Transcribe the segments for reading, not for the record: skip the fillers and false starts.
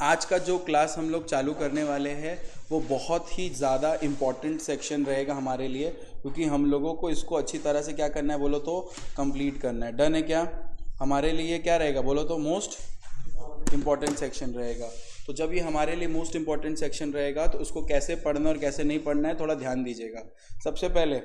आज का जो क्लास हम लोग चालू करने वाले हैं वो बहुत ही ज़्यादा इम्पॉर्टेंट सेक्शन रहेगा हमारे लिए, क्योंकि हम लोगों को इसको अच्छी तरह से क्या करना है बोलो तो कंप्लीट करना है। डन है क्या? हमारे लिए क्या रहेगा बोलो तो मोस्ट इम्पॉर्टेंट सेक्शन रहेगा। तो जब ये हमारे लिए मोस्ट इम्पॉर्टेंट सेक्शन रहेगा तो उसको कैसे पढ़ना और कैसे नहीं पढ़ना है थोड़ा ध्यान दीजिएगा। सबसे पहले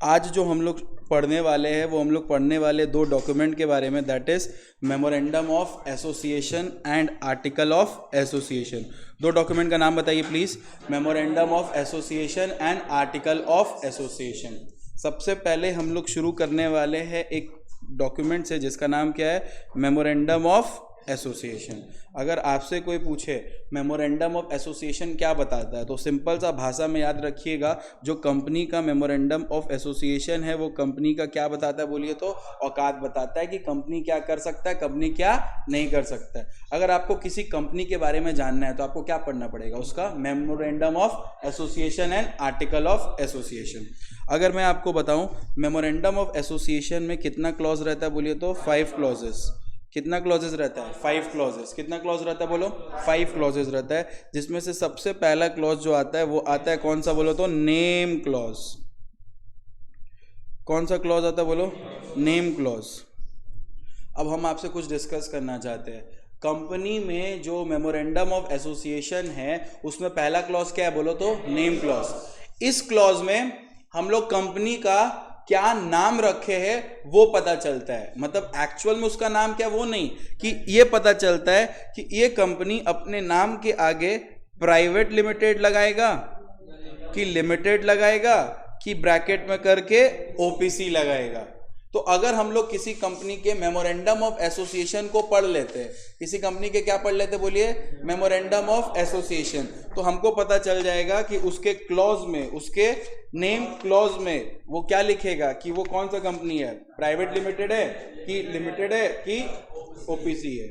आज जो हम लोग पढ़ने वाले हैं वो हम लोग पढ़ने वाले दो डॉक्यूमेंट के बारे में, that is memorandum of association and article of association. दो डॉक्यूमेंट का नाम बताइए please. Memorandum of association and article of association. सबसे पहले हम लोग शुरू करने वाले हैं एक डॉक्यूमेंट से जिसका नाम क्या है, मेमोरेंडम ऑफ एसोसिएशन। अगर आपसे कोई पूछे मेमोरेंडम ऑफ एसोसिएशन क्या बताता है तो सिंपल सा भाषा में याद रखिएगा, जो कंपनी का मेमोरेंडम ऑफ एसोसिएशन है वो कंपनी का क्या बताता है बोलिए तो औकात बताता है कि कंपनी क्या कर सकता है, कंपनी क्या नहीं कर सकता है। अगर आपको किसी कंपनी के बारे में जानना है तो आपको क्या पढ़ना पड़ेगा, उसका memorandum of association and article of association. अगर मैं आपको बताऊं मेमोरेंडम ऑफ एसोसिएशन में कितना क्लॉज रहता है बोलिए तो 5 क्लॉजेस। कितना क्लॉजेस रहता है? 5 क्लॉजेस। कितना क्लॉज रहता है बोलो? 5 क्लॉजेस रहता है, जिसमें से सबसे पहला क्लॉज जो आता है वो आता है कौन सा बोलो तो नेम क्लॉज। कौन सा क्लॉज आता है बोलो? Name clause. अब हम आपसे कुछ डिस्कस करना चाहते हैं। कंपनी में जो मेमोरेंडम ऑफ एसोसिएशन है उसमें पहला क्लॉज क्या है बोलो तो नेम क्लॉज। इस क्लॉज में हम लोग कंपनी का क्या नाम रखे हैं वो पता चलता है, मतलब एक्चुअल में उसका नाम क्या वो नहीं, कि ये पता चलता है कि ये कंपनी अपने नाम के आगे प्राइवेट लिमिटेड लगाएगा कि लिमिटेड लगाएगा कि ब्रैकेट में करके ओपीसी लगाएगा। तो अगर हम लोग किसी कंपनी के मेमोरेंडम ऑफ एसोसिएशन को पढ़ लेते हैं, किसी कंपनी के क्या पढ़ लेते बोलिए, मेमोरेंडम ऑफ एसोसिएशन, तो हमको पता चल जाएगा कि उसके क्लॉज में, उसके नेम क्लॉज में वो क्या लिखेगा कि वो कौन सा कंपनी है, प्राइवेट लिमिटेड है कि लिमिटेड है कि ओपीसी है।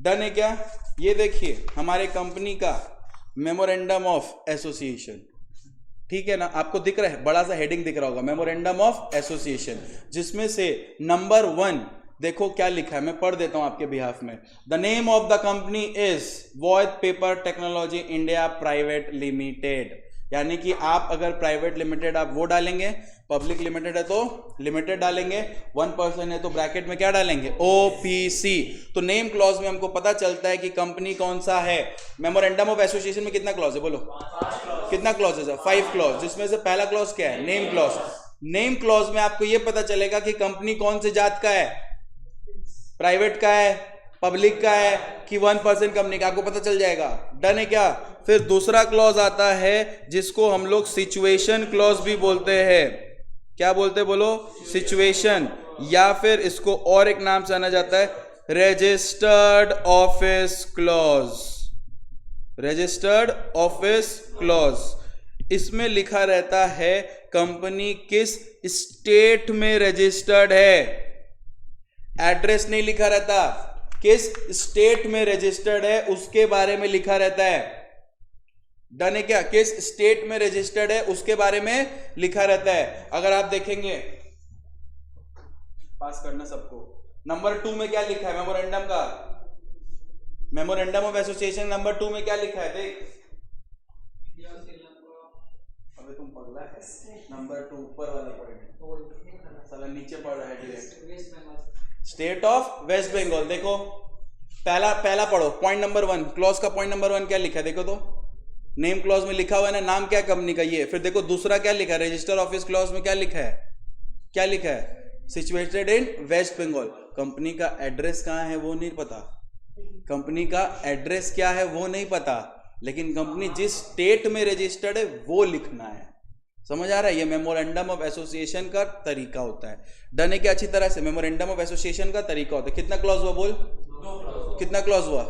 डन है क्या? ये देखिए हमारे कंपनी का मेमोरेंडम ऑफ एसोसिएशन, ठीक है ना, आपको दिख रहा है, बड़ा सा हेडिंग दिख रहा होगा मेमोरेंडम ऑफ एसोसिएशन, जिसमें से नंबर 1 देखो क्या लिखा है, मैं पढ़ देता हूं आपके बिहाफ में। The name of the company is वॉयद paper technology India private limited. यानी कि आप अगर प्राइवेट लिमिटेड आप वो डालेंगे, पब्लिक लिमिटेड है तो लिमिटेड डालेंगे, 1% है तो ब्रैकेट में क्या डालेंगे, ओपीसी। तो नेम क्लॉज में हमको पता चलता है कि कंपनी कौन सा है। मेमोरेंडम ऑफ एसोसिएशन में कितना क्लॉज है बोलो? कितना क्लॉजेस है? 5 क्लॉज, जिसमें से पहला क्लॉज क्या है, नेम क्लॉज। नेम क्लॉज में आपको यह पता चलेगा कि कंपनी कौन से जात का है, प्राइवेट का है, पब्लिक का है कि 1% कंपनी का, आपको पता चल जाएगा। डन है क्या? फिर दूसरा क्लॉज आता है जिसको हम लोग सिचुएशन क्लॉज भी बोलते हैं। क्या बोलते बोलो? सिचुएशन, या फिर इसको और एक नाम से जाना जाता है registered office clause. Registered office clause. इसमें लिखा रहता है कंपनी किस स्टेट में रजिस्टर्ड है, एड्रेस नहीं लिखा रहता, किस स्टेट में रजिस्टर्ड है उसके बारे में लिखा रहता है। डन है क्या? किस स्टेट में रजिस्टर्ड है उसके बारे में लिखा रहता है। अगर आप देखेंगे, पास करना सबको, नंबर 2 में क्या लिखा है मेमोरेंडम का, मेमोरेंडम ऑफ एसोसिएशन नंबर 2 में क्या लिखा है देख। अबे तुम पगला है, नंबर 2 ऊपर वाला पॉइंट, साला नीचे पढ़ रहा है direct. State of West Bengal. देखो पहला पढ़ो, पॉइंट नंबर 1, क्लॉज का पॉइंट नंबर 1 क्या लिखा है देखो तो, नेम क्लॉज में लिखा हुआ है ना, नाम क्या कंपनी का ये। फिर देखो दूसरा क्या लिखा है, रजिस्टर ऑफिस क्लॉज में क्या लिखा है, क्या लिखा है, situated in West Bengal. Company का एड्रेस कहां है वो नहीं पता, कंपनी का एड्रेस क्या है वो नहीं पता, लेकिन कंपनी जिस स्टेट में रजिस्टर्ड है वो लिखना है। समझ आ रहा है? ये मेमोरेंडम ऑफ एसोसिएशन का तरीका होता है। डन है क्या? अच्छी तरह से मेमोरेंडम ऑफ एसोसिएशन का तरीका होता है। कितना क्लॉज हुआ बोल? कितना क्लॉज हुआ?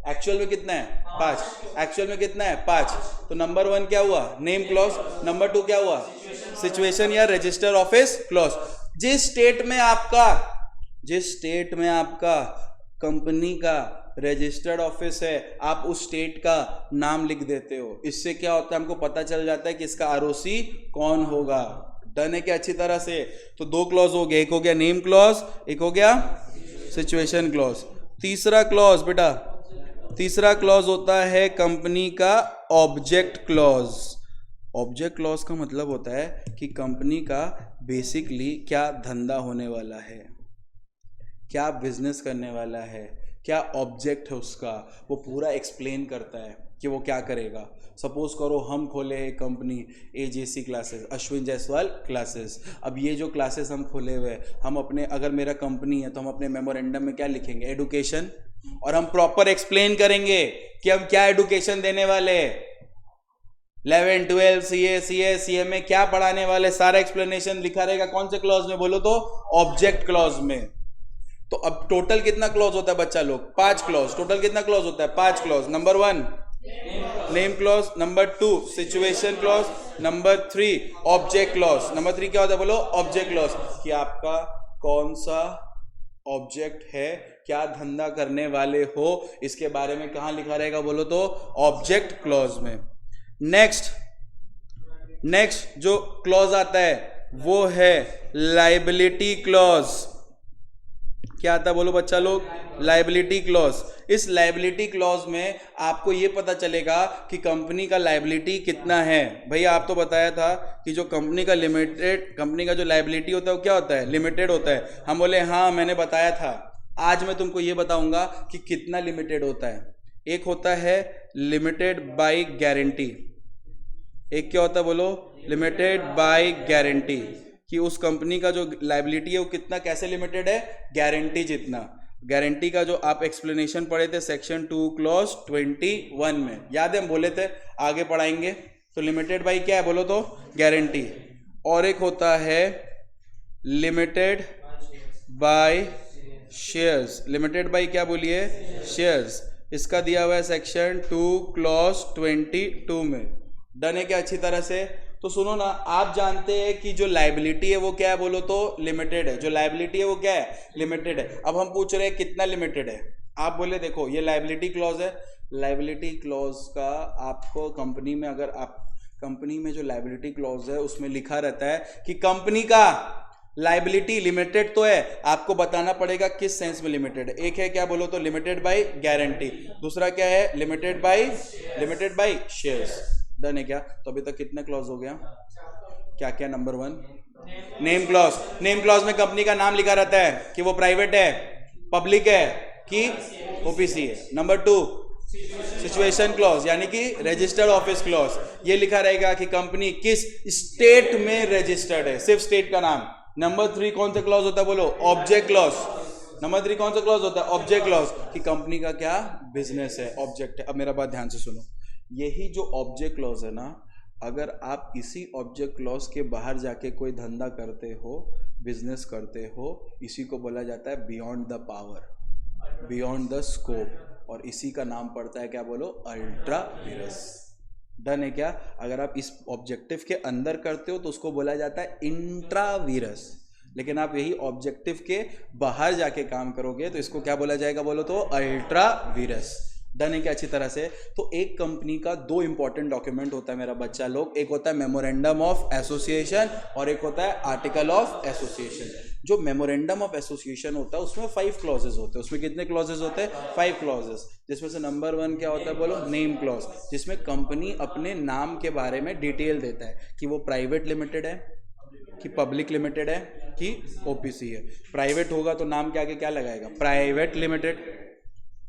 एक्चुअल में कितना है? 5। एक्चुअल में कितना है? 5। तो नंबर 1 क्या हुआ, नेम क्लॉज। नंबर 2 क्या हुआ, सिचुएशन या रजिस्टर ऑफिस क्लॉज। जिस स्टेट में आपका कंपनी का रजिस्टर्ड ऑफिस है आप उस स्टेट का नाम लिख देते हो। इससे क्या होता है, हमको पता चल जाता है कि इसका आरओसी कौन होगा। डन है क्या? अच्छी तरह से। तो 2 क्लॉज हो गए, एक हो गया नेम क्लॉज, एक हो गया सिचुएशन क्लॉज। तीसरा क्लॉज बेटा तीसरा क्लॉज होता है कंपनी का ऑब्जेक्ट क्लॉज। ऑब्जेक्ट क्लॉज का मतलब होता है कि कंपनी का बेसिकली क्या धंधा होने वाला है, क्या बिजनेस करने वाला है, क्या ऑब्जेक्ट है उसका, वो पूरा एक्सप्लेन करता है कि वो क्या करेगा। सपोज करो हम खोले हैं company AJC classes, Ashwin Jaiswal classes. अब ये जो क्लासेस हम खोले हुए हम अपने, अगर मेरा कंपनी है तो हम अपने मेमोरेंडम में क्या लिखेंगे, एडुकेशन, और हम प्रॉपर एक्सप्लेन करेंगे कि हम क्या एडुकेशन देने वाले हैं, 11, 12 CA में क्या पढ़ाने वाले, सारा एक्सप्लेनेशन लिखा रहेगा। कौन से क्लॉज में बोलो तो ऑब्जेक्ट क्लॉज में। तो अब टोटल कितना क्लॉज होता है बच्चा लोग, 5 क्लॉज। टोटल कितना क्लॉज होता है, 5 clause. Number 1 name clause, number 2 situation clause, number 3 object clause. Number 3 क्या होता है बोलो, ऑब्जेक्ट क्लॉज, कि आपका कौन सा ऑब्जेक्ट है, क्या धंधा करने वाले हो, इसके बारे में कहां लिखा रहेगा बोलो तो ऑब्जेक्ट क्लॉज में। नेक्स्ट जो क्लॉज आता है वो है लायबिलिटी क्लॉज। क्या आता है बोलो बच्चा लोग, लायबिलिटी क्लॉज। इस लायबिलिटी क्लॉज में आपको ये पता चलेगा कि कंपनी का लायबिलिटी कितना है। भैया आप तो बताया था कि जो कंपनी का जो लायबिलिटी होता है वो क्या होता है, लिमिटेड होता है। हम बोले हाँ मैंने बताया था। आज मैं तुमको ये बताऊंगा कि कितना लिमिटेड होता है। एक होता है लिमिटेड बाय गारंटी, एक क्या होता है बोलो, लिमिटेड बाय गारंटी, कि उस कंपनी का जो लायबिलिटी है वो कितना, कैसे लिमिटेड है, गारंटी जितना। गारंटी का जो आप एक्सप्लेनेशन पढ़े थे सेक्शन 2 क्लॉज 21 में, याद है हम बोले थे, आगे पढ़ाएंगे। तो लिमिटेड बाय क्या है बोलो तो गारंटी। और एक होता है limited by shares. Limited by क्या बोलिए, शेयर्स। इसका दिया हुआ है सेक्शन 2 क्लॉज 22 में। डन है क्या अच्छी तरह से। तो सुनो ना, आप जानते हैं कि जो लायबिलिटी है वो क्या है बोलो तो लिमिटेड है। जो लायबिलिटी है वो क्या है, लिमिटेड है। अब हम पूछ रहे हैं कितना लिमिटेड है। आप बोले देखो ये लायबिलिटी क्लॉज है। लायबिलिटी क्लॉज का आपको कंपनी में, अगर आप कंपनी में जो लायबिलिटी क्लॉज है उसमें लिखा रहता है कि कंपनी का लायबिलिटी लिमिटेड तो है, आपको बताना पड़ेगा किस सेंस में लिमिटेड है। एक है क्या बोलो तो लिमिटेड बाय गारंटी, दूसरा क्या है लिमिटेड बाय शेयर्स। डन है क्या। तो अभी तक कितने क्लॉज हो गया, क्या क्या। Number 1 name clause. Name clause में कंपनी का नाम लिखा रहता है कि वो प्राइवेट है, पब्लिक है कि ओपीसी है। नंबर 2 सिचुएशन क्लॉज, यानी कि रजिस्टर्ड ऑफिस क्लॉज। ये लिखा रहेगा कि कंपनी किस स्टेट में रजिस्टर्ड है, सिर्फ स्टेट का नाम। नंबर 3 कौन सा क्लॉज होता है बोलो, ऑब्जेक्ट क्लॉज। नंबर 3 कौन सा क्लॉज होता है, ऑब्जेक्ट क्लॉज, कि कंपनी का क्या बिजनेस है, ऑब्जेक्ट है। अब मेरा बात ध्यान से सुनो, यही जो ऑब्जेक्ट क्लॉज है ना, अगर आप इसी ऑब्जेक्ट क्लॉज के बाहर जाके कोई धंधा करते हो, बिजनेस करते हो, इसी को बोला जाता है beyond the power, beyond the scope, और इसी का नाम पड़ता है क्या बोलो, अल्ट्रा विरस। डन है क्या। अगर आप इस ऑब्जेक्टिव के अंदर करते हो तो उसको बोला जाता है इंट्रावीरस, लेकिन आप यही ऑब्जेक्टिव के बाहर जाके काम करोगे तो इसको क्या बोला जाएगा बोलो तो अल्ट्रावीरस। डन है क्या अच्छी तरह से। तो एक कंपनी का 2 इंपॉर्टेंट डॉक्यूमेंट होता है मेरा बच्चा लोग, एक होता है मेमोरेंडम ऑफ एसोसिएशन और एक होता है आर्टिकल ऑफ एसोसिएशन। जो मेमोरेंडम ऑफ एसोसिएशन होता है उसमें 5 क्लॉजेज होते हैं। उसमें कितने क्लॉजेज होते हैं, 5 क्लॉजेज, जिसमें से नंबर 1 क्या होता है बोलो, नेम क्लॉज, जिसमें कंपनी अपने नाम के बारे में डिटेल देता है कि वो प्राइवेट लिमिटेड है कि पब्लिक लिमिटेड है कि ओपीसी है। प्राइवेट होगा तो नाम के आगे क्या लगाएगा, प्राइवेट लिमिटेड।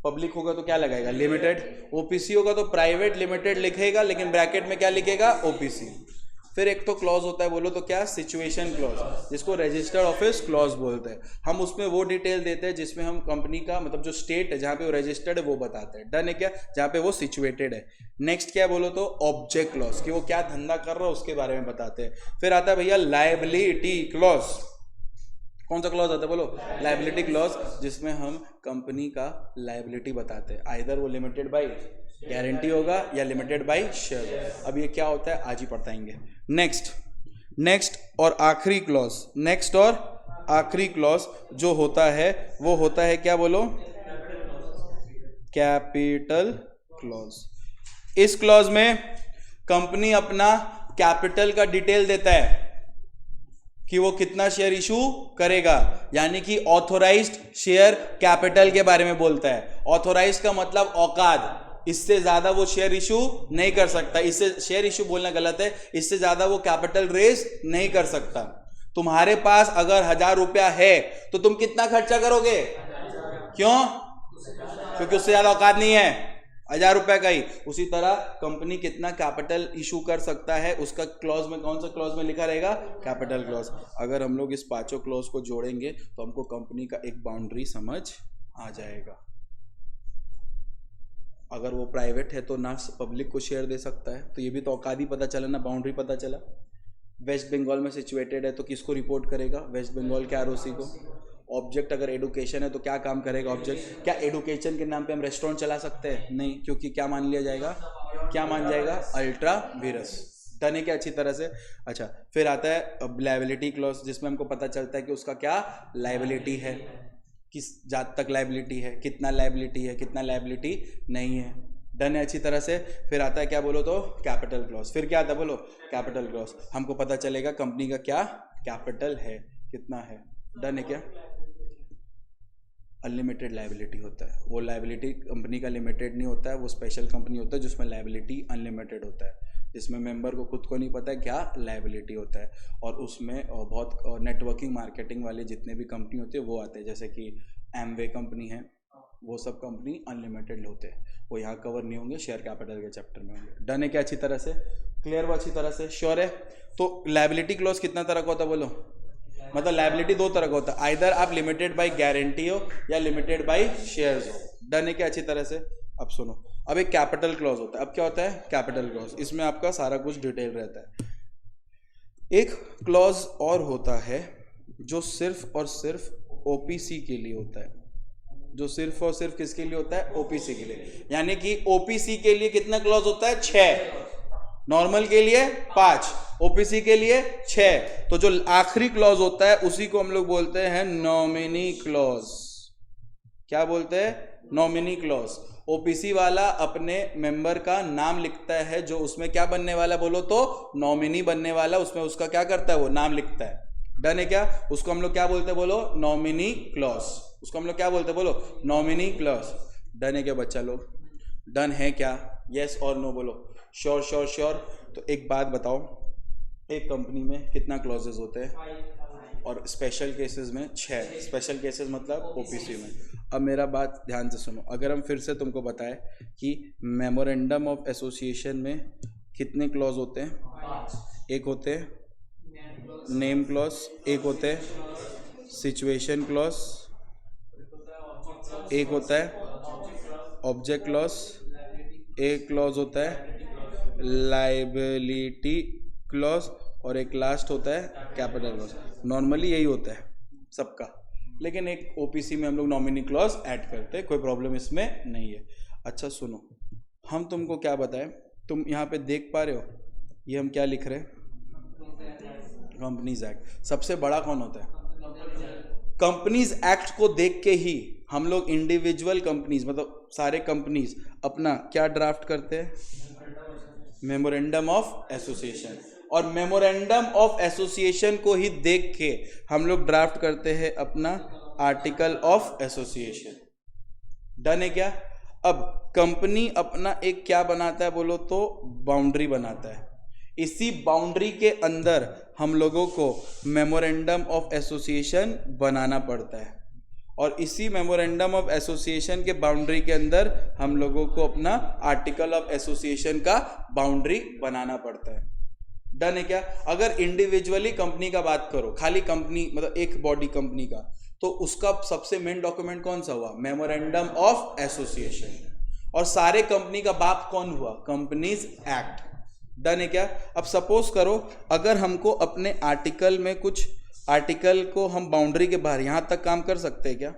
पब्लिक होगा तो क्या लगाएगा, लिमिटेड। ओपीसी होगा तो प्राइवेट लिमिटेड लिखेगा, लेकिन ब्रैकेट में क्या लिखेगा, ओपीसी। फिर एक तो क्लॉज होता है बोलो तो क्या, सिचुएशन क्लॉज, जिसको रजिस्टर्ड ऑफिस क्लॉज बोलते हैं। हम उसमें वो डिटेल देते हैं जिसमें हम कंपनी का मतलब जो स्टेट है जहाँ पे वो रजिस्टर्ड है वो बताते हैं। डन है क्या, जहाँ पे वो सिचुएटेड है। नेक्स्ट क्या बोलो तो ऑब्जेक्ट क्लॉज, कि वो क्या धंधा कर रहा है उसके बारे में बताते हैं। फिर आता है भैया लायबिलिटी क्लॉज। कौन सा क्लॉज आता है बोलो, लायबिलिटी क्लॉज, जिसमें हम कंपनी का लायबिलिटी बताते हैं। आइदर वो लिमिटेड बाय गारंटी होगा या लिमिटेड बाय शेयर। अब ये क्या होता है आज ही बताएंगे। नेक्स्ट और आखिरी क्लॉज, नेक्स्ट और आखिरी क्लॉज जो होता है वो होता है क्या बोलो, कैपिटल क्लॉज। इस क्लॉज में कंपनी अपना कैपिटल का डिटेल देता है कि वो कितना शेयर इशू करेगा, यानी कि ऑथोराइज्ड शेयर कैपिटल के बारे में बोलता है। ऑथोराइज्ड का मतलब औकात, इससे ज्यादा वो शेयर इशू नहीं कर सकता। इससे शेयर इशू बोलना गलत है, इससे ज्यादा वो कैपिटल रेज नहीं कर सकता। तुम्हारे पास अगर 1000 रुपया है तो तुम कितना खर्चा करोगे? क्यों? क्योंकि उससे ज्यादा औकात नहीं है 1000 रुपया का ही। उसी तरह कंपनी कितना कैपिटल इशू कर सकता है, उसका क्लॉज में कौन सा क्लॉज में लिखा रहेगा? Capital clause. अगर हम लोग इस पांचों क्लॉज को जोड़ेंगे तो हमको कंपनी का एक बाउंड्री समझ आ जाएगा। अगर वो प्राइवेट है तो ना पब्लिक को शेयर दे सकता है, तो ये भी तो औकात ही पता चला ना, बाउंड्री पता चला। वेस्ट बंगाल में सिचुएटेड है तो किसको रिपोर्ट करेगा? वेस्ट बंगाल के आरओसी को। ऑब्जेक्ट अगर एडुकेशन है तो क्या काम करेगा ऑब्जेक्ट? क्या एडुकेशन के नाम पे हम रेस्टोरेंट चला सकते हैं? नहीं, क्योंकि क्या मान लिया जाएगा? क्या मान जाएगा? Ultra Beerus. डन है क्या अच्छी तरह से? अच्छा, फिर आता है लायबिलिटी क्लॉज, जिसमें हमको पता चलता है कि उसका क्या लायबिलिटी है, किस जात तक लायबिलिटी है, कितना लायबिलिटी है, कितना लायबिलिटी नहीं है। डन है अच्छी तरह से। फिर आता है क्या बोलो तो? Capital clause. फिर क्या आता है बोलो? Capital clause. हमको पता चलेगा कंपनी का क्या कैपिटल है, कितना है। डन है क्या? अनलिमिटेड लायबिलिटी होता है, वो लायबिलिटी कंपनी का लिमिटेड नहीं होता है, वो स्पेशल कंपनी होता है जिसमें लायबिलिटी अनलिमिटेड होता है, जिसमें मेंबर को खुद को नहीं पता है क्या लायबिलिटी होता है। और उसमें बहुत नेटवर्किंग मार्केटिंग वाले जितने भी कंपनी होते हैं वो आते हैं, जैसे कि एमवे कंपनी है, वो सब कंपनी अनलिमिटेड होते हैं, वो यहाँ कवर नहीं होंगे, शेयर कैपिटल के चैप्टर में होंगे। डन है क्या अच्छी तरह से? क्लियर वो अच्छी तरह से? श्योर है? तो लायबिलिटी क्लॉज कितना तरह का होता है बोलो? मतलब लायबिलिटी दो तरह का होता है, आइदर आप लिमिटेड बाय गारंटी हो या लिमिटेड बाय शेयर्स हो। डन है क्या अच्छी तरह से? अब सुनो, अब एक कैपिटल क्लॉज होता है। अब क्या होता है? Capital clause. इसमें आपका सारा कुछ डिटेल रहता है। एक क्लॉज और होता है जो सिर्फ और सिर्फ ओपीसी के लिए होता है, जो सिर्फ और सिर्फ किसके लिए होता है? ओपीसी के लिए। यानी कि ओपीसी के लिए कितना क्लॉज होता है? 6, नॉर्मल के लिए 5, ओपीसी के लिए 6। तो जो आखिरी क्लॉज होता है उसी को हम लोग बोलते हैं नॉमिनी क्लॉज। क्या बोलते हैं? Nominee clause. ओपीसी वाला अपने मेंबर का नाम लिखता है, जो उसमें क्या बनने वाला बोलो तो? नॉमिनी बनने वाला, उसमें उसका क्या करता है? वो नाम लिखता है। डन है क्या? उसको हम लोग क्या बोलते हैं बोलो? Nominee clause. उसको हम लोग क्या बोलते हैं बोलो? Nominee clause. डन है क्या बच्चा लोग? डन है क्या? यस और नो बोलो। Sure sure sure. तो एक बात बताओ, एक कंपनी में कितना क्लॉजेज होते हैं? और स्पेशल केसेस में 6। स्पेशल केसेस मतलब ओपीसी में। अब मेरा बात ध्यान से सुनो, अगर हम फिर से तुमको बताएं कि मेमोरेंडम ऑफ एसोसिएशन में कितने क्लॉज होते हैं? एक होते हैं नेम क्लॉज, एक होते हैं सिचुएशन क्लॉज, एक होता है ऑब्जेक्ट क्लॉज, एक क्लॉज होता है लायबिलिटी क्लॉज, और एक लास्ट होता है कैपिटल क्लॉज। नॉर्मली यही होता है सबका, लेकिन एक ओपीसी में हम लोग नॉमिनी क्लॉज ऐड करते हैं, कोई प्रॉब्लम इसमें नहीं है। अच्छा सुनो, हम तुमको क्या बताएं, तुम यहाँ पे देख पा रहे हो ये हम क्या लिख रहे हैं? Companies act. सबसे बड़ा कौन होता है? कंपनीज एक्ट को देख के ही हम लोग इंडिविजुअल कंपनीज मतलब सारे कंपनीज अपना क्या ड्राफ्ट करते हैं? Memorandum of association. और मेमोरेंडम ऑफ एसोसिएशन को ही देख के हम लोग ड्राफ्ट करते हैं अपना आर्टिकल ऑफ एसोसिएशन। डन है क्या? अब कंपनी अपना एक क्या बनाता है बोलो तो? बाउंड्री बनाता है। इसी बाउंड्री के अंदर हम लोगों को मेमोरेंडम ऑफ एसोसिएशन बनाना पड़ता है, और इसी मेमोरेंडम ऑफ एसोसिएशन के बाउंड्री के अंदर हम लोगों को अपना आर्टिकल ऑफ एसोसिएशन का बाउंड्री बनाना पड़ता है। डन है क्या? अगर इंडिविजुअली कंपनी का बात करो, खाली कंपनी मतलब एक बॉडी कंपनी का, तो उसका सबसे मेन डॉक्यूमेंट कौन सा हुआ? Memorandum of association. और सारे कंपनी का बाप कौन हुआ? Companies act. डन है क्या? अब सपोज करो अगर हमको अपने आर्टिकल में कुछ आर्टिकल को हम बाउंड्री के बाहर यहाँ तक काम कर सकते हैं क्या?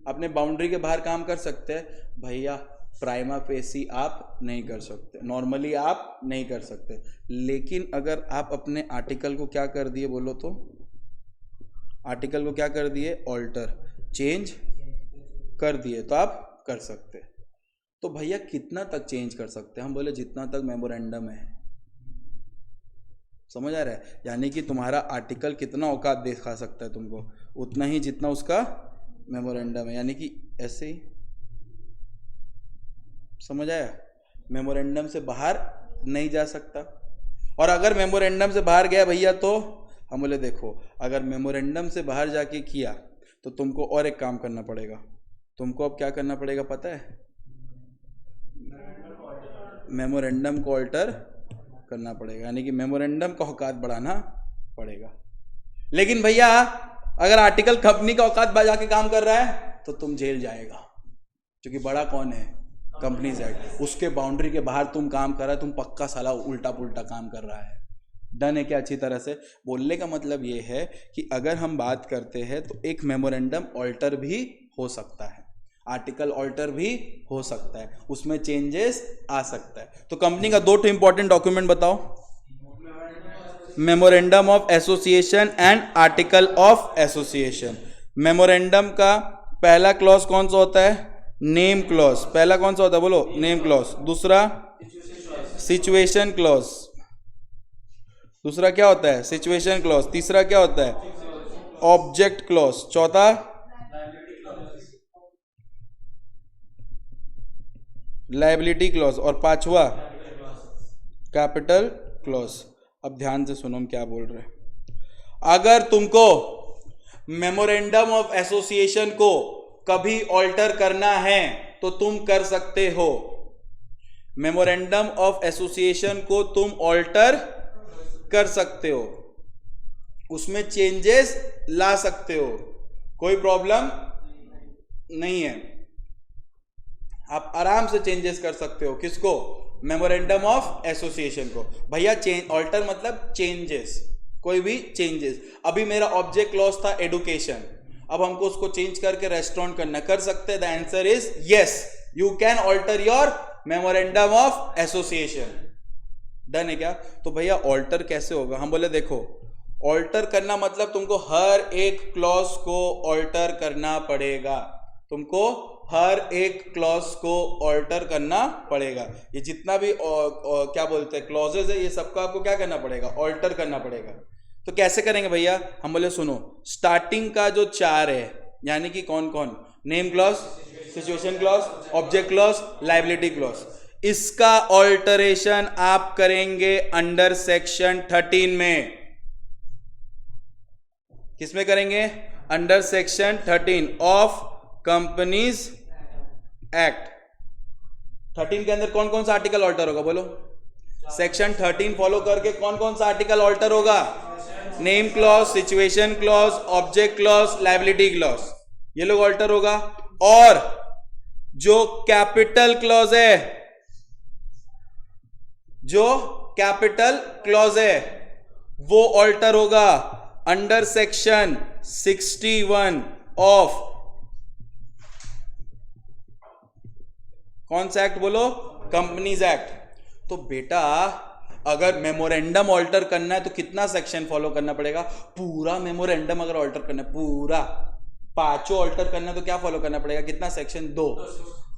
अपने बाउंड्री के बाहर काम कर सकते हैं? भैया प्राइमा फेसी आप नहीं कर सकते, नॉर्मली आप नहीं कर सकते। लेकिन अगर आप अपने आर्टिकल को क्या कर दिए बोलो तो? आर्टिकल को क्या कर दिए? ऑल्टर, चेंज कर दिए, तो आप कर सकते। तो भैया कितना तक चेंज कर सकते हैं? हम बोले जितना तक मेमोरेंडम है। समझ आ रहा है? यानी कि तुम्हारा आर्टिकल कितना औकात दिखा सकता है तुमको, उतना ही जितना उसका मेमोरेंडम है। यानी कि ऐसे ही, समझ आया? मेमोरेंडम से बाहर नहीं जा सकता। और अगर मेमोरेंडम से बाहर गया भैया तो हम बोले देखो, अगर मेमोरेंडम से बाहर जाके किया तो तुमको और एक काम करना पड़ेगा। तुमको अब क्या करना पड़ेगा पता है? मेमोरेंडम को ऑल्टर करना पड़ेगा, यानी कि मेमोरेंडम का औकात बढ़ाना पड़ेगा। लेकिन भैया अगर आर्टिकल कंपनी का औकात बढ़ा के काम कर रहा है तो तुम जेल जाएगा, क्योंकि बड़ा कौन है? Companies act. उसके बाउंड्री के बाहर तुम काम कर रहा है, तुम पक्का साला उल्टा पुल्टा काम कर रहा है। डन है क्या? अच्छी तरह से बोलने का मतलब ये है कि अगर हम बात करते हैं तो एक मेमोरेंडम ऑल्टर भी हो सकता है, आर्टिकल ऑल्टर भी हो सकता है, उसमें चेंजेस आ सकता है। तो कंपनी का 2 इंपॉर्टेंट डॉक्यूमेंट बताओ, memorandum of association and article of association. Memorandum का पहला क्लॉज कौन सा होता है? Name clause. पहला कौन सा होता है बोलो? Name clause. दूसरा सिचुएशन क्लॉज। दूसरा क्या होता है? Situation clause. तीसरा क्या होता है? Object clause. चौथा लायबिलिटी क्लॉज। और पांचवा कैपिटल क्लॉज। अब ध्यान से सुनो हम क्या बोल रहे हैं। अगर तुमको मेमोरेंडम ऑफ एसोसिएशन को कभी ऑल्टर करना है तो तुम कर सकते हो। मेमोरेंडम ऑफ एसोसिएशन को तुम ऑल्टर कर सकते हो, उसमें चेंजेस ला सकते हो, कोई प्रॉब्लम नहीं है। आप आराम से चेंजेस कर सकते हो। किसको? मेमोरेंडम ऑफ एसोसिएशन को। भैया चेंज, ऑल्टर मतलब चेंजेस, कोई भी चेंजेस। अभी मेरा ऑब्जेक्ट क्लॉज था एडुकेशन, अब हमको उसको चेंज करके रेस्टोरेंट करना, कर सकते हैं? The answer is yes, you can alter your memorandum of association. Done है क्या? तो भैया ऑल्टर कैसे होगा? हम बोले देखो, ऑल्टर करना मतलब तुमको हर एक क्लॉज को ऑल्टर करना पड़ेगा। तुमको हर एक क्लॉज को ऑल्टर करना पड़ेगा। ये जितना भी क्या बोलते हैं क्लॉजेज है, ये सबको आपको क्या करना पड़ेगा? ऑल्टर करना पड़ेगा। तो कैसे करेंगे भैया? हम बोले सुनो, स्टार्टिंग का जो 4 है, यानी कि कौन कौन? Name clause, situation clause, object clause, liability clause, इसका ऑल्टरेशन आप करेंगे अंडर सेक्शन 13 में। किसमें करेंगे? Under section 13 of companies act. 13 के अंदर कौन कौन सा आर्टिकल ऑल्टर होगा बोलो? सेक्शन 13 फॉलो करके कौन कौन सा आर्टिकल ऑल्टर होगा? Name clause, situation clause, object clause, liability clause, ये लोग ऑल्टर होगा। और जो कैपिटल क्लॉज है, जो कैपिटल क्लॉज है वो ऑल्टर होगा अंडर सेक्शन 61 ऑफ कौन सा एक्ट बोलो? Companies act. तो बेटा अगर मेमोरेंडम ऑल्टर करना है तो कितना सेक्शन फॉलो करना पड़ेगा? पूरा मेमोरेंडम अगर ऑल्टर करना है, पूरा 5 ऑल्टर करना है तो क्या फॉलो करना पड़ेगा? कितना सेक्शन? 2,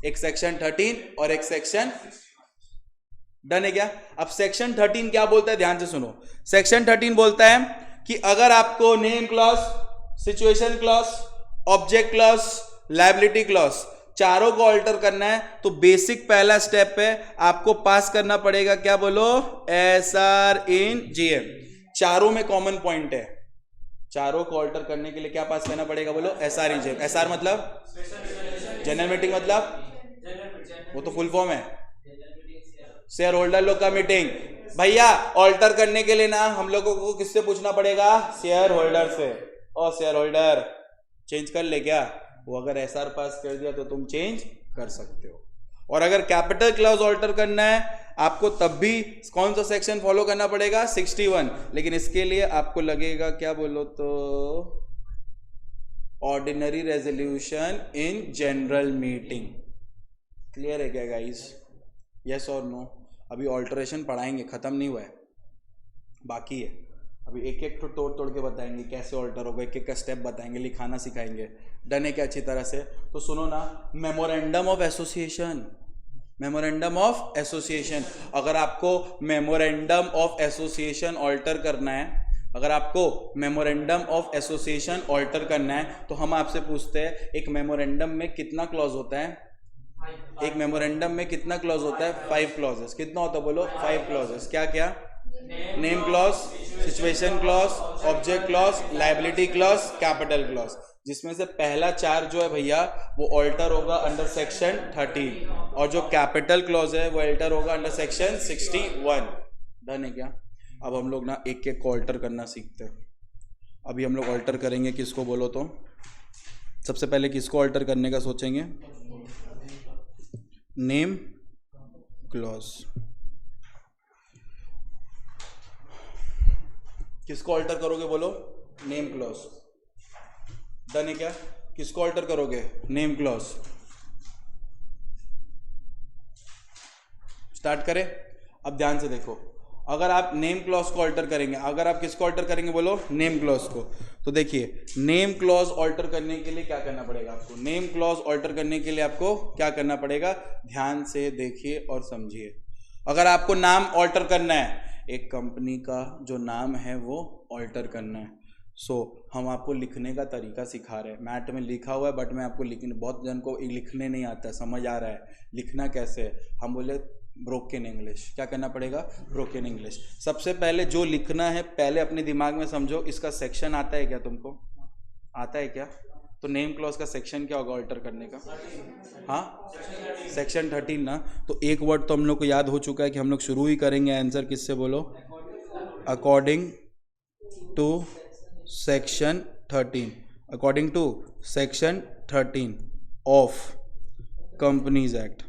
एक सेक्शन 13 और एक सेक्शन। डन है क्या? अब सेक्शन 13 क्या बोलता है? ध्यान से सुनो। सेक्शन 13 बोलता है कि अगर आपको name clause, situation clause, object clause, liability clause चारों को ऑल्टर करना है तो बेसिक पहला स्टेप है, आपको पास करना पड़ेगा क्या बोलो? एसआर इन जीएम। चारों में कॉमन पॉइंट है, चारों को ऑल्टर करने के लिए क्या पास करना पड़ेगा बोलो? एसआर इन जीएम। एसआर मतलब जनरल मीटिंग, मतलब वो तो फुल फॉर्म है, शेयर होल्डर लोग का मीटिंग। भैया ऑल्टर करने के लिए ना हम लोगों को किससे पूछना पड़ेगा? शेयर होल्डर से। और शेयर होल्डर चेंज कर ले क्या? वो अगर एसआर पास कर दिया तो तुम चेंज कर सकते हो। और अगर कैपिटल क्लॉज ऑल्टर करना है आपको तब भी कौन सा सेक्शन फॉलो करना पड़ेगा? 61। लेकिन इसके लिए आपको लगेगा क्या बोलो तो? Ordinary resolution in general meeting. Clear है क्या गाइस? यस और नो? अभी ऑल्टरेशन पढ़ाएंगे, खत्म नहीं हुआ है, बाकी है। अभी एक एक तो तोड़ के बताएंगे कैसे ऑल्टर होगा, एक एक का स्टेप बताएंगे, लिखाना सिखाएंगे। डन है क्या अच्छी तरह से? तो सुनो ना, memorandum of association memorandum of association. अगर आपको मेमोरेंडम ऑफ एसोसिएशन ऑल्टर करना है, अगर आपको मेमोरेंडम ऑफ एसोसिएशन ऑल्टर करना है तो हम आपसे पूछते हैं एक मेमोरेंडम में कितना क्लॉज होता है? एक मेमोरेंडम में कितना क्लॉज होता है? 5 क्लॉजेस। कितना होता है बोलो? 5 क्लॉजेस। क्या क्या? Name clause, situation clause, object clause, liability clause, capital clause, जिसमें से पहला 4 जो है भैया वो ऑल्टर होगा अंडर सेक्शन 13 और जो कैपिटल क्लॉज है वो ऑल्टर होगा अंडर सेक्शन 61। डन है क्या? अब हम लोग ना एक एक को ऑल्टर करना सीखते हैं। अभी हम लोग ऑल्टर करेंगे किसको बोलो तो? सबसे पहले किसको ऑल्टर करने का सोचेंगे? Name clause. किसको ऑल्टर करोगे बोलो? Name clause. डन है क्या? किसको ऑल्टर करोगे? Name clause. स्टार्ट करें? अब ध्यान से देखो, अगर आप नेम क्लॉज को ऑल्टर करेंगे, अगर आप किसको ऑल्टर करेंगे बोलो? नेम क्लॉज को। तो देखिए नेम क्लॉज ऑल्टर करने के लिए क्या करना पड़ेगा आपको? नेम क्लॉज ऑल्टर करने के लिए आपको क्या करना पड़ेगा? ध्यान से देखिए और समझिए। अगर आपको नाम ऑल्टर करना है, एक कंपनी का जो नाम है वो ऑल्टर करना है, हम आपको लिखने का तरीका सिखा रहे हैं। मैट में लिखा हुआ है बट मैं आपको लिखने, बहुत जन को लिखने नहीं आता है, समझ आ रहा है लिखना कैसे है। हम बोले ब्रोकन इंग्लिश। क्या करना पड़ेगा? Broken English. सबसे पहले जो लिखना है पहले अपने दिमाग में समझो, इसका सेक्शन आता है क्या? तुमको आता है क्या? तो नेम क्लॉज का सेक्शन क्या होगा ऑल्टर करने का? हाँ, सेक्शन 13 ना। तो एक वर्ड तो हम लोग को याद हो चुका है कि हम लोग शुरू ही करेंगे आंसर किससे बोलो? According to section 13। According to section 13 of companies act.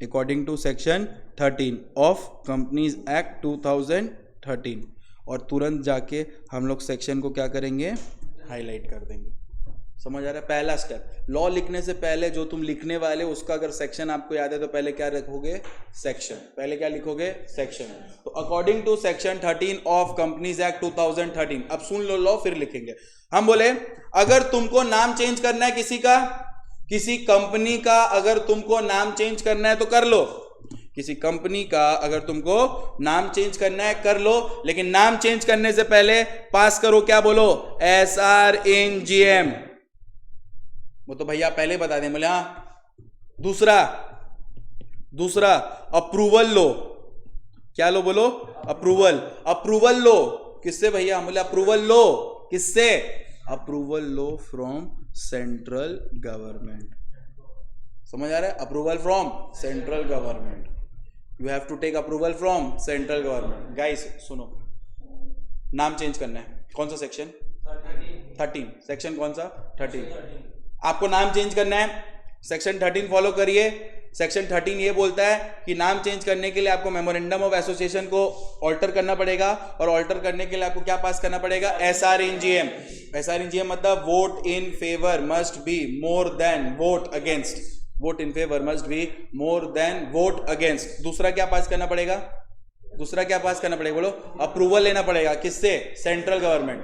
According to section 13 of companies act 2013। और तुरंत जाके हम लोग सेक्शन को क्या करेंगे? हाईलाइट कर देंगे। समझ आ रहा है? पहला स्टेप, लॉ लिखने से पहले जो तुम लिखने वाले उसका अगर सेक्शन आपको याद है तो पहले क्या रखोगे? सेक्शन। पहले क्या लिखोगे? सेक्शन। तो according to section 13 of companies act 2013। अब सुन लो लॉ, फिर लिखेंगे। हम बोले अगर तुमको नाम चेंज करना है किसी का, किसी कंपनी का अगर तुमको नाम चेंज करना है तो कर लो। किसी कंपनी का अगर तुमको नाम चेंज करना है कर लो, लेकिन नाम चेंज करने से पहले पास करो क्या बोलो? SR इन GM। वो तो भैया पहले बता दें। बोले हाँ। दूसरा अप्रूवल लो। क्या लो बोलो? अप्रूवल। अप्रूवल लो किससे भैया? बोले अप्रूवल लो किससे? अप्रूवल लो फ्रॉम सेंट्रल गवर्नमेंट। समझ आ रहा है? Approval from central government. You have to take approval from central government. Guys सुनो, नाम चेंज करना है, कौन सा सेक्शन? 13। सेक्शन कौन सा? 13। आपको नाम चेंज करना है, सेक्शन 13 फॉलो करिए। सेक्शन 13 ये बोलता है कि नाम चेंज करने के लिए आपको मेमोरेंडम ऑफ एसोसिएशन को ऑल्टर करना पड़ेगा, और ऑल्टर करने के लिए आपको क्या पास करना पड़ेगा? SR इन GM। SR इन GM मतलब vote in favour must be more than vote against. Vote in favour must be more than vote against. दूसरा क्या पास करना पड़ेगा? दूसरा क्या पास करना पड़ेगा बोलो? अप्रूवल लेना पड़ेगा किससे? Central government.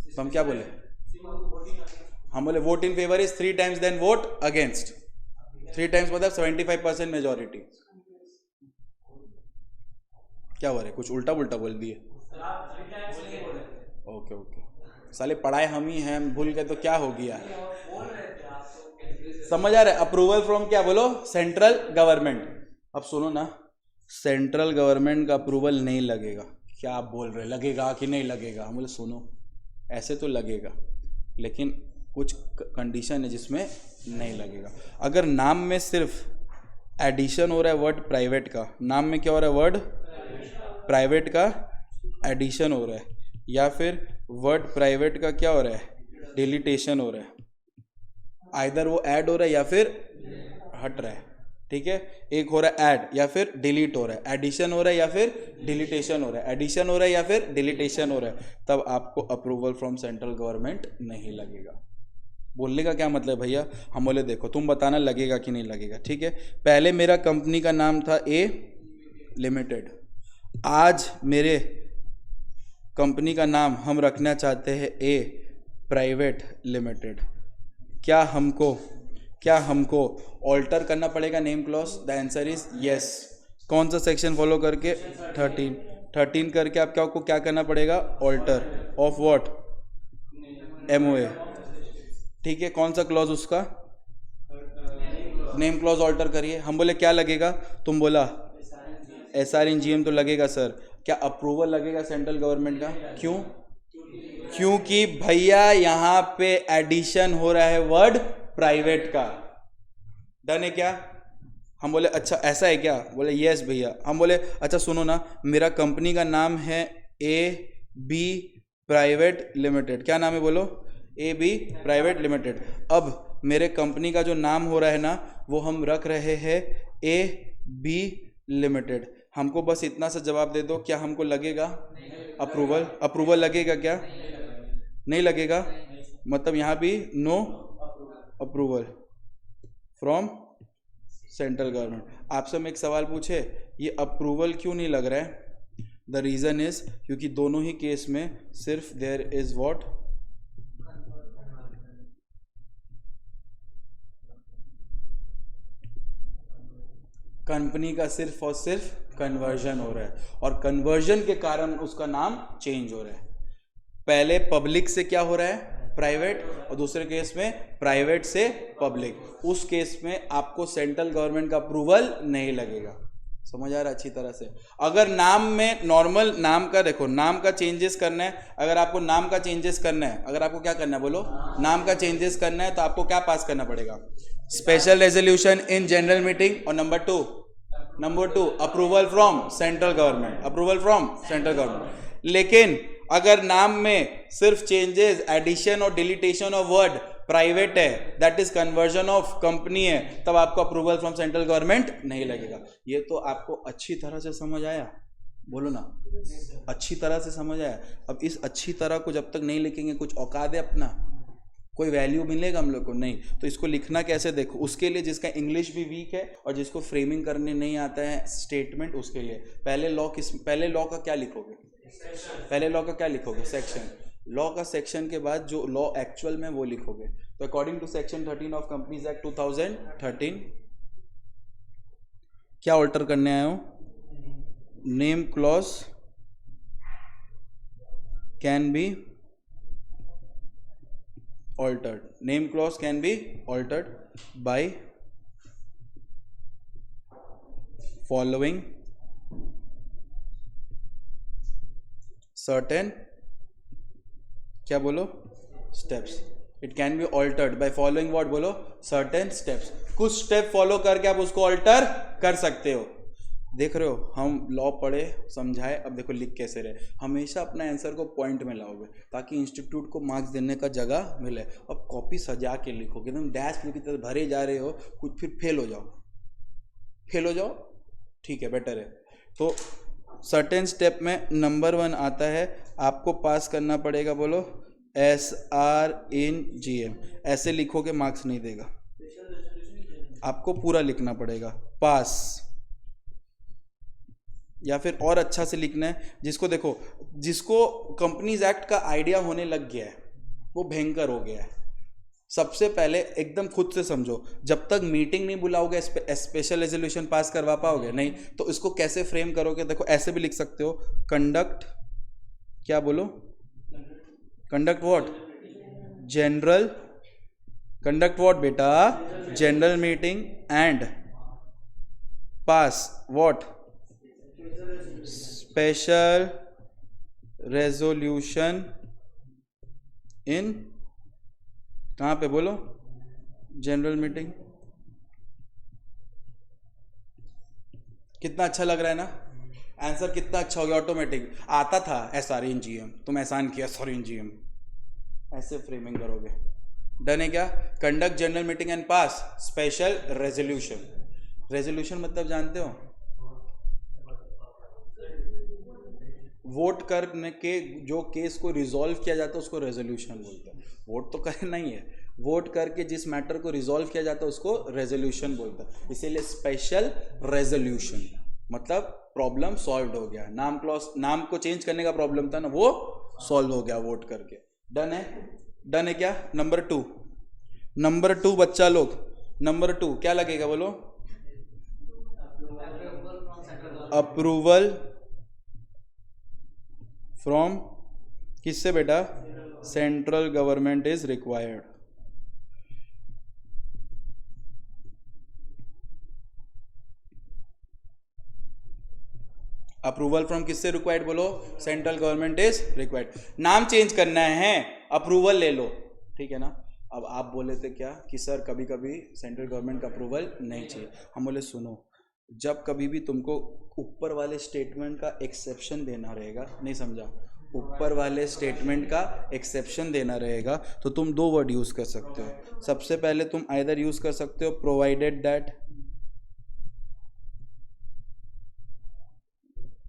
तो हम क्या बोले? हम बोले vote in favour is 3 times than vote against. 3 times मतलब 75% मेजोरिटी। क्या हो रहा है? कुछ उल्टा पुल्टा बोल दिए। ओके ओके, साले पढ़ाए हम ही हैं, भूल गए तो क्या हो गया? समझ आ रहा है? अप्रूवल फ्रॉम क्या बोलो? Central government. अब सुनो ना, सेंट्रल गवर्नमेंट का अप्रूवल नहीं लगेगा। क्या आप बोल रहे? लगेगा कि नहीं लगेगा? हम बोले सुनो, ऐसे तो लगेगा लेकिन कुछ कंडीशन है जिसमें नहीं लगेगा। अगर नाम में सिर्फ एडिशन हो रहा है वर्ड प्राइवेट का, नाम में क्या हो रहा है? वर्ड प्राइवेट का एडिशन हो रहा है, या फिर वर्ड प्राइवेट का क्या हो रहा है? डिलीटेशन हो रहा है। आइदर वो ऐड हो रहा है या फिर हट रहा है। ठीक है, एक हो रहा है ऐड या फिर डिलीट हो रहा है, एडिशन हो रहा है या फिर डिलीटेशन हो रहा है, एडिशन हो रहा है या फिर डिलीटेशन हो रहा है, तब आपको अप्रूवल फ्रॉम सेंट्रल गवर्नमेंट नहीं लगेगा। बोलने का क्या मतलब भैया? हम बोले देखो तुम बताना लगेगा कि नहीं लगेगा। ठीक है, पहले मेरा कंपनी का नाम था A लिमिटेड, आज मेरे कंपनी का नाम हम रखना चाहते हैं A प्राइवेट लिमिटेड। क्या हमको ऑल्टर करना पड़ेगा name clause? The answer is yes. कौन सा सेक्शन फॉलो करके? 13 करके आपको क्या करना पड़ेगा? Alter of what? MOA। ठीक है, कौन सा क्लॉज उसका? नेम क्लॉज ऑल्टर करिए। हम बोले क्या लगेगा? तुम बोला SR इन GM तो लगेगा सर। क्या अप्रूवल लगेगा सेंट्रल गवर्नमेंट का? क्यों? क्योंकि भैया यहाँ पे एडिशन हो रहा है वर्ड प्राइवेट का। डन है क्या? हम बोले अच्छा ऐसा है क्या? बोले यस भैया। हम बोले अच्छा सुनो ना, मेरा कंपनी का नाम है AB प्राइवेट लिमिटेड। क्या नाम है बोलो? AB private limited. अब मेरे कंपनी का जो नाम हो रहा है ना, वो हम रख रहे हैं AB लिमिटेड। हमको बस इतना सा जवाब दे दो, क्या हमको लगेगा अप्रूवल? अप्रूवल लगेगा क्या? नहीं लगेगा। मतलब यहाँ भी no approval from central government. आपसे हम एक सवाल पूछे, ये अप्रूवल क्यों नहीं लग रहा है? द रीजन इज क्योंकि दोनों ही केस में सिर्फ देयर इज व्हाट? कंपनी का सिर्फ और सिर्फ कन्वर्जन हो रहा है, और कन्वर्जन के कारण उसका नाम चेंज हो रहा है। पहले पब्लिक से क्या हो रहा है? प्राइवेट, और दूसरे केस में प्राइवेट से पब्लिक। उस केस में आपको सेंट्रल गवर्नमेंट का अप्रूवल नहीं लगेगा। समझ आ रहा है अच्छी तरह से? अगर नाम में नॉर्मल नाम का देखो, नाम का चेंजेस करना है, अगर आपको नाम का चेंजेस करना है, अगर आपको क्या करना है बोलो? नाम का चेंजेस करना है, तो आपको क्या पास करना पड़ेगा? Special resolution in general meeting. और number two approval from central government. Approval from central government. लेकिन अगर नाम में सिर्फ changes, addition or deletion of word private है, that is conversion of company है, तब आपको अप्रूवल फ्रॉम सेंट्रल गवर्नमेंट नहीं लगेगा। ये तो आपको अच्छी तरह से समझ आया? बोलो ना, अच्छी तरह से समझ आया? अब इस अच्छी तरह को जब तक नहीं लिखेंगे, कुछ औकात है अपना? कोई वैल्यू मिलेगा हम लोग को? नहीं। तो इसको लिखना कैसे देखो, उसके लिए जिसका इंग्लिश भी वीक है और जिसको फ्रेमिंग करने नहीं आता है स्टेटमेंट, उसके लिए पहले लॉ का क्या लिखोगे? पहले लॉ का क्या लिखोगे? सेक्शन। लॉ का सेक्शन के बाद जो लॉ एक्चुअल में वो लिखोगे। तो according to section 13 of companies act 2013 क्या ऑल्टर करने आए हो? Name clause can be altered. Name clause can be altered by following certain, क्या बोलो? steps. It can be altered by following what बोलो? certain steps. कुछ स्टेप फॉलो करके आप उसको ऑल्टर कर सकते हो। देख रहे हो, हम लॉ पढ़े, समझाए, अब देखो लिख कैसे रहे। हमेशा अपना आंसर को पॉइंट में लाओगे ताकि इंस्टीट्यूट को मार्क्स देने का जगह मिले। अब कॉपी सजा के लिखोगे, एकदम डैश की तरह भरे जा रहे हो, कुछ फिर फेल हो जाओ, ठीक है, बेटर है। तो सर्टेन स्टेप में नंबर 1 आता है, आपको पास करना पड़ेगा, बोलो SR इन GM। ऐसे लिखोगे मार्क्स नहीं देगा, आपको पूरा लिखना पड़ेगा पास। या फिर और अच्छा से लिखना है, जिसको देखो, जिसको कंपनीज एक्ट का आइडिया होने लग गया है, वो भयंकर हो गया है। सबसे पहले एकदम खुद से समझो, जब तक मीटिंग नहीं बुलाओगे स्पेशल रेजोल्यूशन पास करवा पाओगे नहीं। तो इसको कैसे फ्रेम करोगे? देखो ऐसे भी लिख सकते हो, कंडक्ट, क्या बोलो? Conduct what? General, conduct what बेटा? General meeting and pass what? Special resolution in, कहाँ पे बोलो? General meeting. कितना अच्छा लग रहा है ना? आंसर कितना अच्छा हो गया ऑटोमेटिक। आता था SR इन GM, तुम एहसान किया SR इन GM, ऐसे फ्रेमिंग करोगे। डन है क्या? Conduct general meeting and pass special resolution. Resolution मतलब जानते हो? वोट करने के जो केस को रिजॉल्व किया जाता है उसको रेजोल्यूशन बोलते हैं। वोट तो करना ही है, वोट करके जिस मैटर को रिजॉल्व किया जाता है उसको रेजोल्यूशन बोलते हैं। इसीलिए स्पेशल रेजोल्यूशन मतलब प्रॉब्लम सॉल्व हो गया। नाम को चेंज करने का प्रॉब्लम था ना, वो सॉल्व हो गया वोट करके। डन है? डन है क्या? नंबर 2 बच्चा लोग, नंबर 2 क्या लगेगा बोलो? अप्रूवल फ्रॉम किससे बेटा? Central government is required. Approval from किससे रिक्वायर्ड बोलो? Central government is required. नाम चेंज करना है, अप्रूवल ले लो, ठीक है ना। अब आप बोले थे क्या कि सर कभी कभी सेंट्रल गवर्नमेंट का अप्रूवल नहीं चाहिए। हम बोले सुनो, जब कभी भी तुमको ऊपर वाले स्टेटमेंट का एक्सेप्शन देना रहेगा, नहीं समझा, ऊपर वाले स्टेटमेंट का एक्सेप्शन देना रहेगा तो तुम दो वर्ड यूज कर सकते हो। सबसे पहले तुम आइदर यूज कर सकते हो प्रोवाइडेड दैट,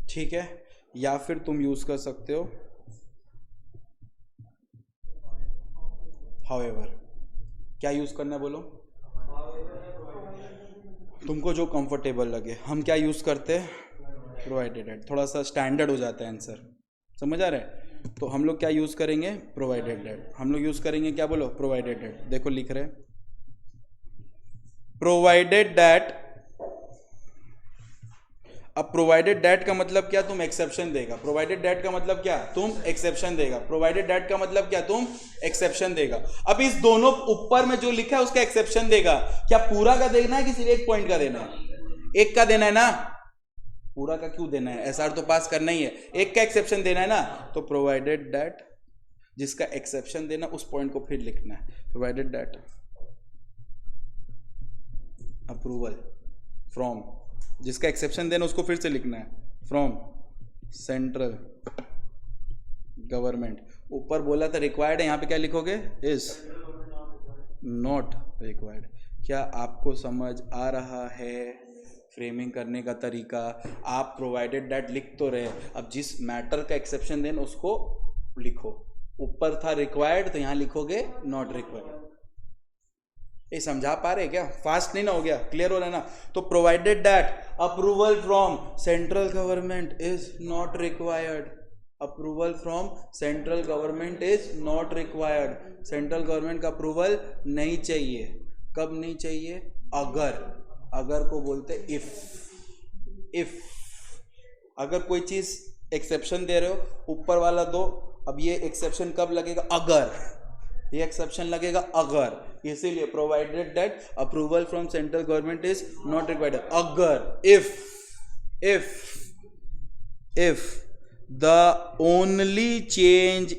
ठीक है, या फिर तुम यूज कर सकते हो हाउएवर। क्या यूज करना है बोलो? तुमको जो कंफर्टेबल लगे। हम क्या यूज करते हैं? Provided that. थोड़ा सा स्टैंडर्ड हो जाता है आंसर, समझ आ रहा है? तो हम लोग क्या यूज करेंगे? Provided that. हम लोग यूज करेंगे क्या बोलो? Provided that. देखो लिख रहे प्रोवाइडेड दैट। अब प्रोवाइडेड दैट का मतलब क्या? तुम एक्सेप्शन देगा। प्रोवाइडेड दैट का मतलब क्या? तुम एक्सेप्शन देगा। प्रोवाइडेड दैट का मतलब क्या? तुम एक्सेप्शन देगा। अब इस दोनों ऊपर में जो लिखा है उसका एक्सेप्शन देगा। क्या पूरा का देना है कि सिर्फ एक पॉइंट का देना है? एक का देना है ना, पूरा का क्यों देना है? एसआर तो पास करना ही है, एक का एक्सेप्शन देना है ना। तो प्रोवाइडेड दैट जिसका एक्सेप्शन देना उस पॉइंट को फिर लिखना है। प्रोवाइडेड दैट अप्रूवल फ्रॉम, जिसका एक्सेप्शन देना उसको फिर से लिखना है, फ्रॉम सेंट्रल गवर्नमेंट। ऊपर बोला था रिक्वायर्ड है, यहाँ पे क्या लिखोगे? Is not required. क्या आपको समझ आ रहा है फ्रेमिंग करने का तरीका? आप प्रोवाइडेड दैट लिख तो रहे, अब जिस मैटर का एक्सेप्शन देना उसको लिखो। ऊपर था रिक्वायर्ड तो यहाँ लिखोगे नॉट रिक्वायर्ड। ये समझा पा रहे क्या? फास्ट नहीं ना हो गया? क्लियर हो रहा है ना? तो provided that approval from central government is not required. Approval from central government is not required. Central government का अप्रूवल नहीं चाहिए। कब नहीं चाहिए? अगर, अगर को बोलते इफ अगर कोई चीज एक्सेप्शन दे रहे हो, ऊपर वाला दो। अब ये एक्सेप्शन कब लगेगा? अगर, ये एक्सेप्शन लगेगा अगर। इसीलिए provided that approval from central government is not required. अगर, if the only change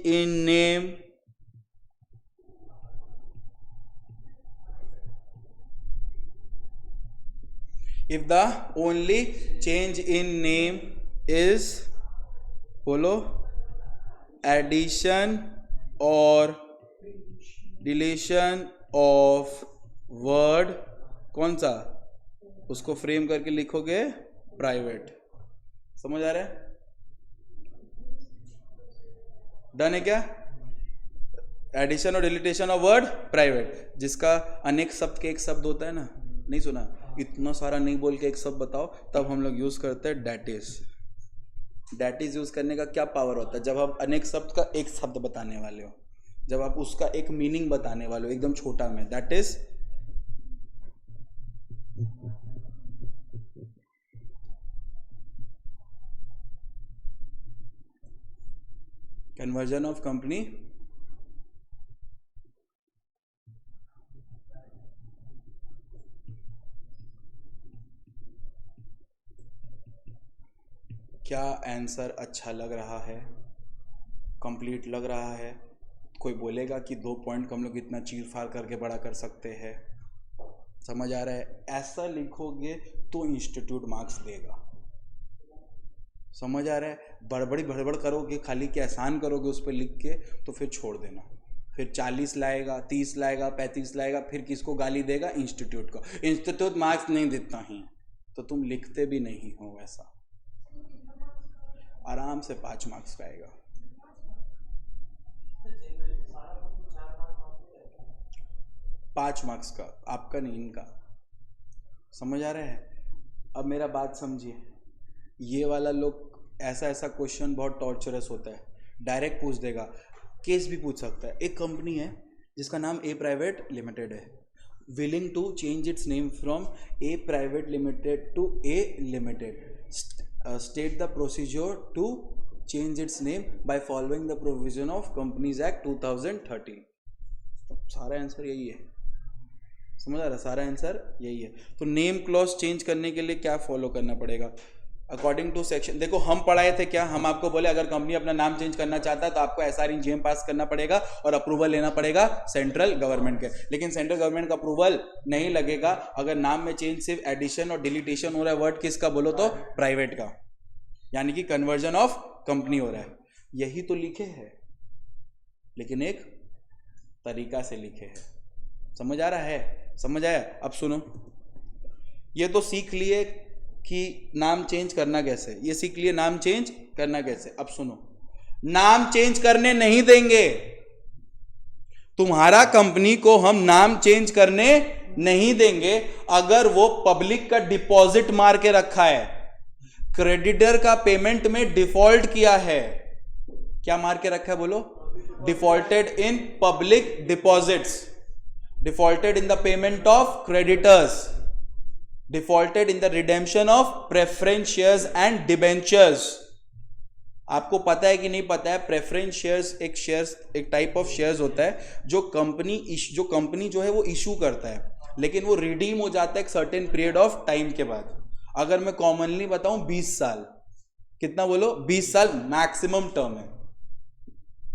in name is बोलो addition or deletion of word, कौन सा? उसको फ्रेम करके लिखोगे प्राइवेट। समझ आ रहा है? डन है क्या? Addition or deletion of word private. जिसका अनेक शब्द के एक शब्द होता है ना, नहीं सुना? इतना सारा नहीं बोल के एक शब्द बताओ, तब हम लोग यूज करते हैं that is. That is use करने का क्या पावर होता है? जब आप अनेक शब्द का एक शब्द बताने वाले हो, जब आप उसका एक मीनिंग बताने वाले हो एकदम छोटा में, that is conversion of company क्या आंसर अच्छा लग रहा है? कंप्लीट लग रहा है? कोई बोलेगा कि 2 पॉइंट को हम लोग इतना चीर फाड़ करके बड़ा कर सकते हैं? समझ आ रहा है? ऐसा लिखोगे तो इंस्टीट्यूट मार्क्स देगा। समझ आ रहा है? बड़बड़ करोगे, खाली के आसान करोगे उस पर लिख के, तो फिर छोड़ देना। फिर 40 लाएगा, 30 लाएगा, 35 लाएगा, फिर किसको गाली देगा? इंस्टीट्यूट को। इंस्टीट्यूट मार्क्स नहीं देता ही तो तुम लिखते भी नहीं हो। वैसा आराम से 5 मार्क्स का आएगा। पाँच मार्क्स का, आपका नहीं, इनका। समझ आ रहा है? अब मेरा बात समझिए। ये वाला लोग ऐसा क्वेश्चन बहुत टॉर्चरस होता है, डायरेक्ट पूछ देगा, केस भी पूछ सकता है। एक कंपनी है जिसका नाम ए प्राइवेट लिमिटेड है, willing to change its name from A Private Limited to A Limited. State the procedure to change its name by following the provision of Companies Act 2013. सारा आंसर यही है, समझ आ रहा, सारा आंसर यही है। तो नेम क्लॉज चेंज करने के लिए क्या फॉलो करना पड़ेगा? अकॉर्डिंग टू सेक्शन, देखो हम पढ़ाए थे क्या, हम आपको बोले अगर कंपनी अपना नाम चेंज करना चाहता है तो आपको SRE पास करना पड़ेगा और अप्रूवल लेना पड़ेगा सेंट्रल गवर्नमेंट के। लेकिन सेंट्रल गवर्नमेंट का अप्रूवल नहीं लगेगा अगर नाम में चेंज सिर्फ एडिशन और डिलीटेशन हो रहा है वर्ड किसका बोलो तो प्राइवेट का, यानी कि कन्वर्जन ऑफ कंपनी हो रहा है। यही तो लिखे है लेकिन एक तरीका से लिखे हैं। समझ आ रहा है? समझ आया? अब सुनो, ये तो सीख लिए कि नाम चेंज करना कैसे, ये सीख लिए नाम चेंज करना कैसे। अब सुनो, नाम चेंज करने नहीं देंगे तुम्हारा, कंपनी को हम नाम चेंज करने नहीं देंगे अगर वो पब्लिक का डिपॉजिट मार के रखा है, क्रेडिटर का पेमेंट में डिफॉल्ट किया है। क्या मार के रखा है बोलो? Defaulted in public deposits, defaulted in the payment of creditors, defaulted in the redemption of preference shares and debentures. आपको पता है कि नहीं पता है, प्रेफरेंस शेयर्स एक टाइप ऑफ शेयर्स होता है जो कंपनी जो है वो इशू करता है, लेकिन वो रिडीम हो जाता है एक सर्टेन पीरियड ऑफ टाइम के बाद। अगर मैं कॉमनली बताऊं 20 साल, कितना बोलो? 20 साल मैक्सिमम टर्म है,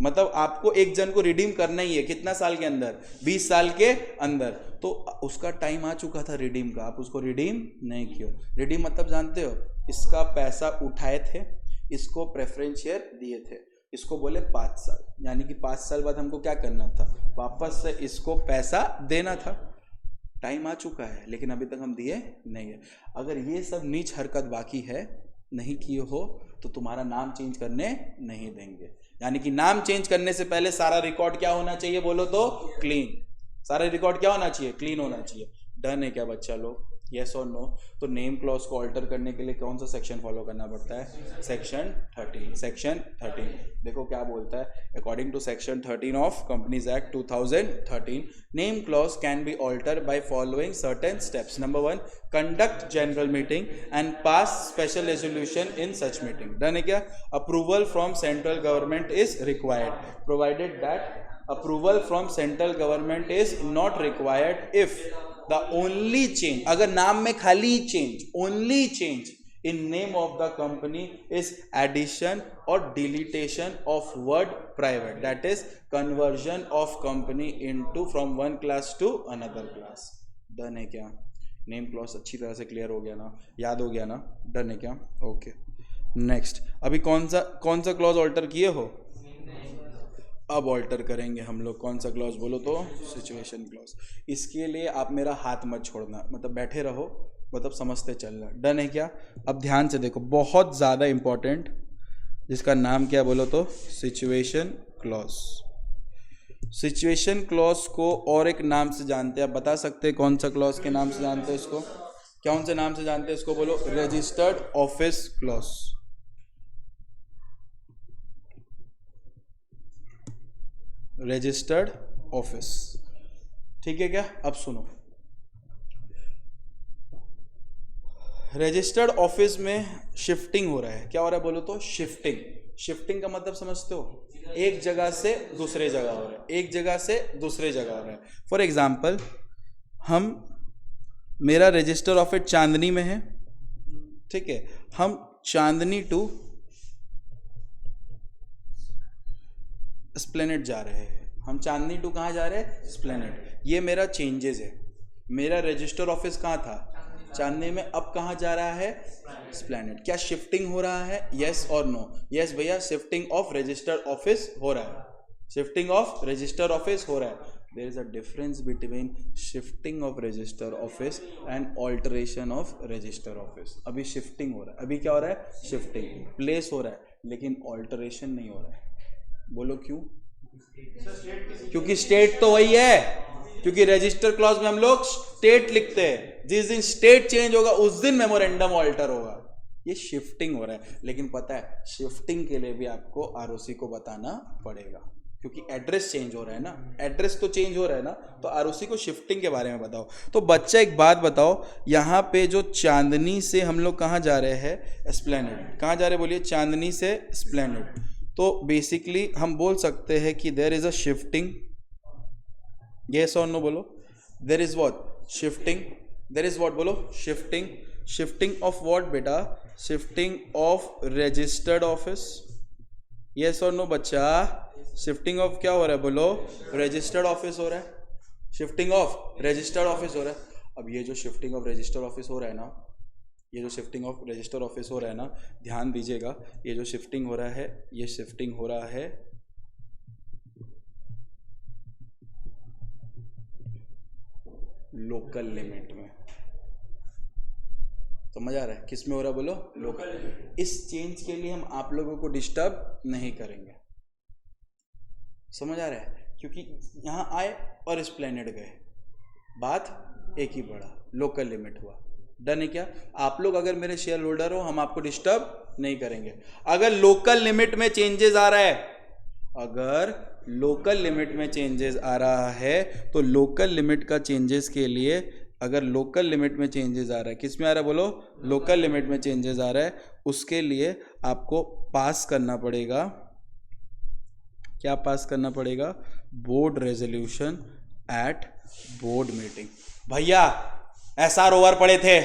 मतलब आपको एक जन को रिडीम करना ही है कितना साल के अंदर? 20 साल के अंदर। तो उसका टाइम आ चुका था रिडीम का, आप उसको रिडीम नहीं किया। रिडीम मतलब जानते हो, इसका पैसा उठाए थे, इसको प्रेफरेंस शेयर दिए थे, इसको बोले 5 साल, यानी कि 5 साल बाद हमको क्या करना था? वापस से इसको पैसा देना था। टाइम आ चुका है लेकिन अभी तक हम दिए नहीं है। अगर ये सब नीच हरकत बाकी है, नहीं किए हो, तो तुम्हारा नाम चेंज करने नहीं देंगे। यानी कि नाम चेंज करने से पहले सारा रिकॉर्ड क्या होना चाहिए बोलो तो? क्लीन। सारा रिकॉर्ड क्या होना चाहिए? क्लीन होना चाहिए। डन है क्या बच्चा लोग? यस और नो? तो नेम क्लॉज को ऑल्टर करने के लिए कौन सा सेक्शन फॉलो करना पड़ता है? सेक्शन 13। सेक्शन 13 देखो क्या बोलता है। According to section 13 of companies act 2013, name clause can be alter by following certain steps. Number 1, conduct general meeting and pass special resolution in such meeting. Done है क्या? Approval from central government is required, provided that approval from central government is not required if the only change, अगर नाम में खाली change, only change in name of the company is addition or deletion of word private, that is conversion of company into from one class to another class. Done है क्या? Name clause अच्छी तरह से clear हो गया ना? याद हो गया ना? डन है क्या? ओके। नेक्स्ट, अभी कौन सा क्लॉज ऑल्टर किए हो? अब ऑल्टर करेंगे हम लोग कौन सा क्लॉज बोलो तो? Situation clause. इसके लिए आप मेरा हाथ मत छोड़ना, मतलब बैठे रहो, मतलब समझते चलना। डन है क्या? अब ध्यान से देखो, बहुत ज़्यादा इंपॉर्टेंट, जिसका नाम क्या बोलो तो? Situation clause. सिचुएशन क्लॉज को और एक नाम से जानते हैं, आप बता सकते हैं कौन सा क्लॉज के नाम से जानते हैं इसको? कौन से नाम से जानते हैं इसको बोलो? Registered office clause. Registered office, ठीक है क्या? अब सुनो, रजिस्टर्ड ऑफिस में शिफ्टिंग हो रहा है। क्या हो रहा है बोलो तो? शिफ्टिंग। शिफ्टिंग का मतलब समझते हो? एक जगह से दूसरे जगह हो रहा है, एक जगह से दूसरे जगह हो रहा है। फॉर एग्जाम्पल, मेरा रजिस्टर ऑफिस चांदनी में है, ठीक है, हम चांदनी टू एस्प्लेनेड जा रहे हैं। हम चांदनी टू कहाँ जा रहे हैं? एस्प्लेनेड। ये मेरा चेंजेस है। मेरा रजिस्टर ऑफिस कहाँ था? चांदनी में। अब कहाँ जा रहा है? एस्प्लेनेड। क्या शिफ्टिंग हो रहा है? यस और नो? यस भैया, शिफ्टिंग ऑफ रजिस्टर ऑफिस हो रहा है। शिफ्टिंग ऑफ रजिस्टर ऑफिस हो रहा है। There is a difference between shifting of register office and alteration of register office. अभी शिफ्टिंग हो रहा है। अभी क्या हो रहा है? शिफ्टिंग। प्लेस हो रहा है लेकिन ऑल्टरेशन नहीं हो रहा है। बोलो क्यों? क्योंकि स्टेट तो वही है, क्योंकि रजिस्टर क्लॉज में हम लोग स्टेट लिखते हैं। जिस दिन स्टेट चेंज होगा उस दिन मेमोरेंडम ऑल्टर होगा। ये शिफ्टिंग हो रहा है, लेकिन पता है शिफ्टिंग के लिए भी आपको आरओसी को बताना पड़ेगा। क्योंकि एड्रेस चेंज हो रहा है ना, एड्रेस तो चेंज हो रहा है ना, तो आरओसी को शिफ्टिंग के बारे में बताओ। तो बच्चा एक बात बताओ, यहाँ पे जो चांदनी से हम लोग कहाँ जा रहे हैं, एस्प्लेनेड, कहाँ जा रहे हैं बोलिए, चांदनी से एस्प्लेनेड। तो बेसिकली हम बोल सकते हैं कि there is a shifting, yes और नो बोलो, there is what, shifting, there is what बोलो, शिफ्टिंग, शिफ्टिंग ऑफ व्हाट बेटा, shifting of registered office, yes और नो बच्चा, शिफ्टिंग ऑफ क्या हो रहा है बोलो, रजिस्टर्ड ऑफिस हो रहा है, शिफ्टिंग ऑफ रजिस्टर्ड ऑफिस हो रहा है। अब ये जो शिफ्टिंग ऑफ रजिस्टर्ड ऑफिस हो रहा है ना, ये जो शिफ्टिंग ऑफ रजिस्टर ऑफिस हो रहा है ना, ध्यान दीजिएगा, ये जो शिफ्टिंग हो रहा है, ये शिफ्टिंग हो रहा है लोकल लिमिट में। समझ आ रहा है, किस में हो रहा है बोलो, लोकल। इस चेंज के लिए हम आप लोगों को डिस्टर्ब नहीं करेंगे, समझ आ रहा है, क्योंकि यहाँ आए और एस्प्लेनेड गए, बात एक ही पड़ा, लोकल लिमिट हुआ, डन है क्या। आप लोग अगर मेरे शेयर होल्डर हो, हम आपको डिस्टर्ब नहीं करेंगे। अगर लोकल लिमिट में चेंजेस आ रहा है, अगर लोकल लिमिट में चेंजेस आ रहा है, तो लोकल लिमिट का चेंजेस के लिए, अगर लोकल लिमिट में चेंजेस आ रहा है, किस में आ रहा है बोलो, लोकल लिमिट में चेंजेस आ रहा है, उसके लिए आपको पास करना पड़ेगा, क्या पास करना पड़ेगा, board resolution at board meeting. भैया एसआर ओवर पड़े थे,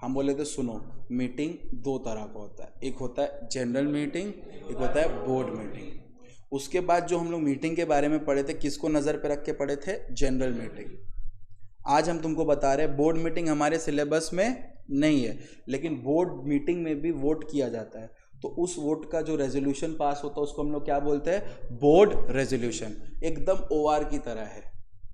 हम बोले थे सुनो, मीटिंग दो तरह का होता है, एक होता है जनरल मीटिंग, एक होता है बोर्ड मीटिंग। उसके बाद जो हम लोग मीटिंग के बारे में पढ़े थे, किसको नज़र पे रख के पढ़े थे, जनरल मीटिंग। आज हम तुमको बता रहे हैं बोर्ड मीटिंग हमारे सिलेबस में नहीं है, लेकिन बोर्ड मीटिंग में भी वोट किया जाता है, तो उस वोट का जो रेजोल्यूशन पास होता है उसको हम लोग क्या बोलते हैं, बोर्ड रेजोल्यूशन। एकदम ओआर की तरह है,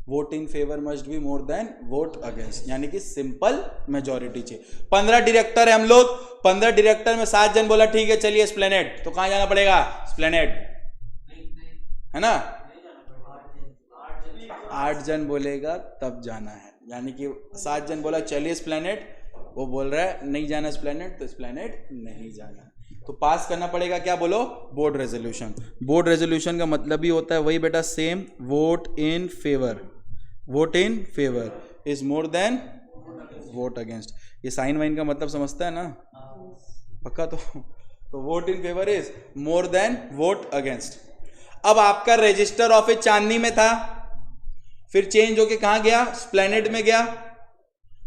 vote in favour must be more than vote against, यानी कि सिंपल मेजॉरिटी चाहिए। 15 डायरेक्टर है हम लोग, 15 डायरेक्टर में 7 जन बोला ठीक है चलिए एस्प्लेनेड, तो कहां जाना पड़ेगा, एस्प्लेनेड, है ना। 8 जन बोलेगा तब जाना है, यानी कि 7 जन बोला चलिए एस्प्लेनेड, वो बोल रहा है नहीं जाना एस्प्लेनेड, तो एस्प्लेनेड नहीं जाना, तो पास करना पड़ेगा क्या बोलो, बोर्ड रेजोल्यूशन। बोर्ड रेजोल्यूशन का मतलब ही होता है वही बेटा same, vote in favour, vote in favour is more than vote against. ये साइन वाइन का मतलब समझता है ना पक्का, तो vote in favour is more than vote against. अब आपका रजिस्टर ऑफिस चांदनी में था, फिर चेंज होके कहां गया, एस्प्लेनेड में गया,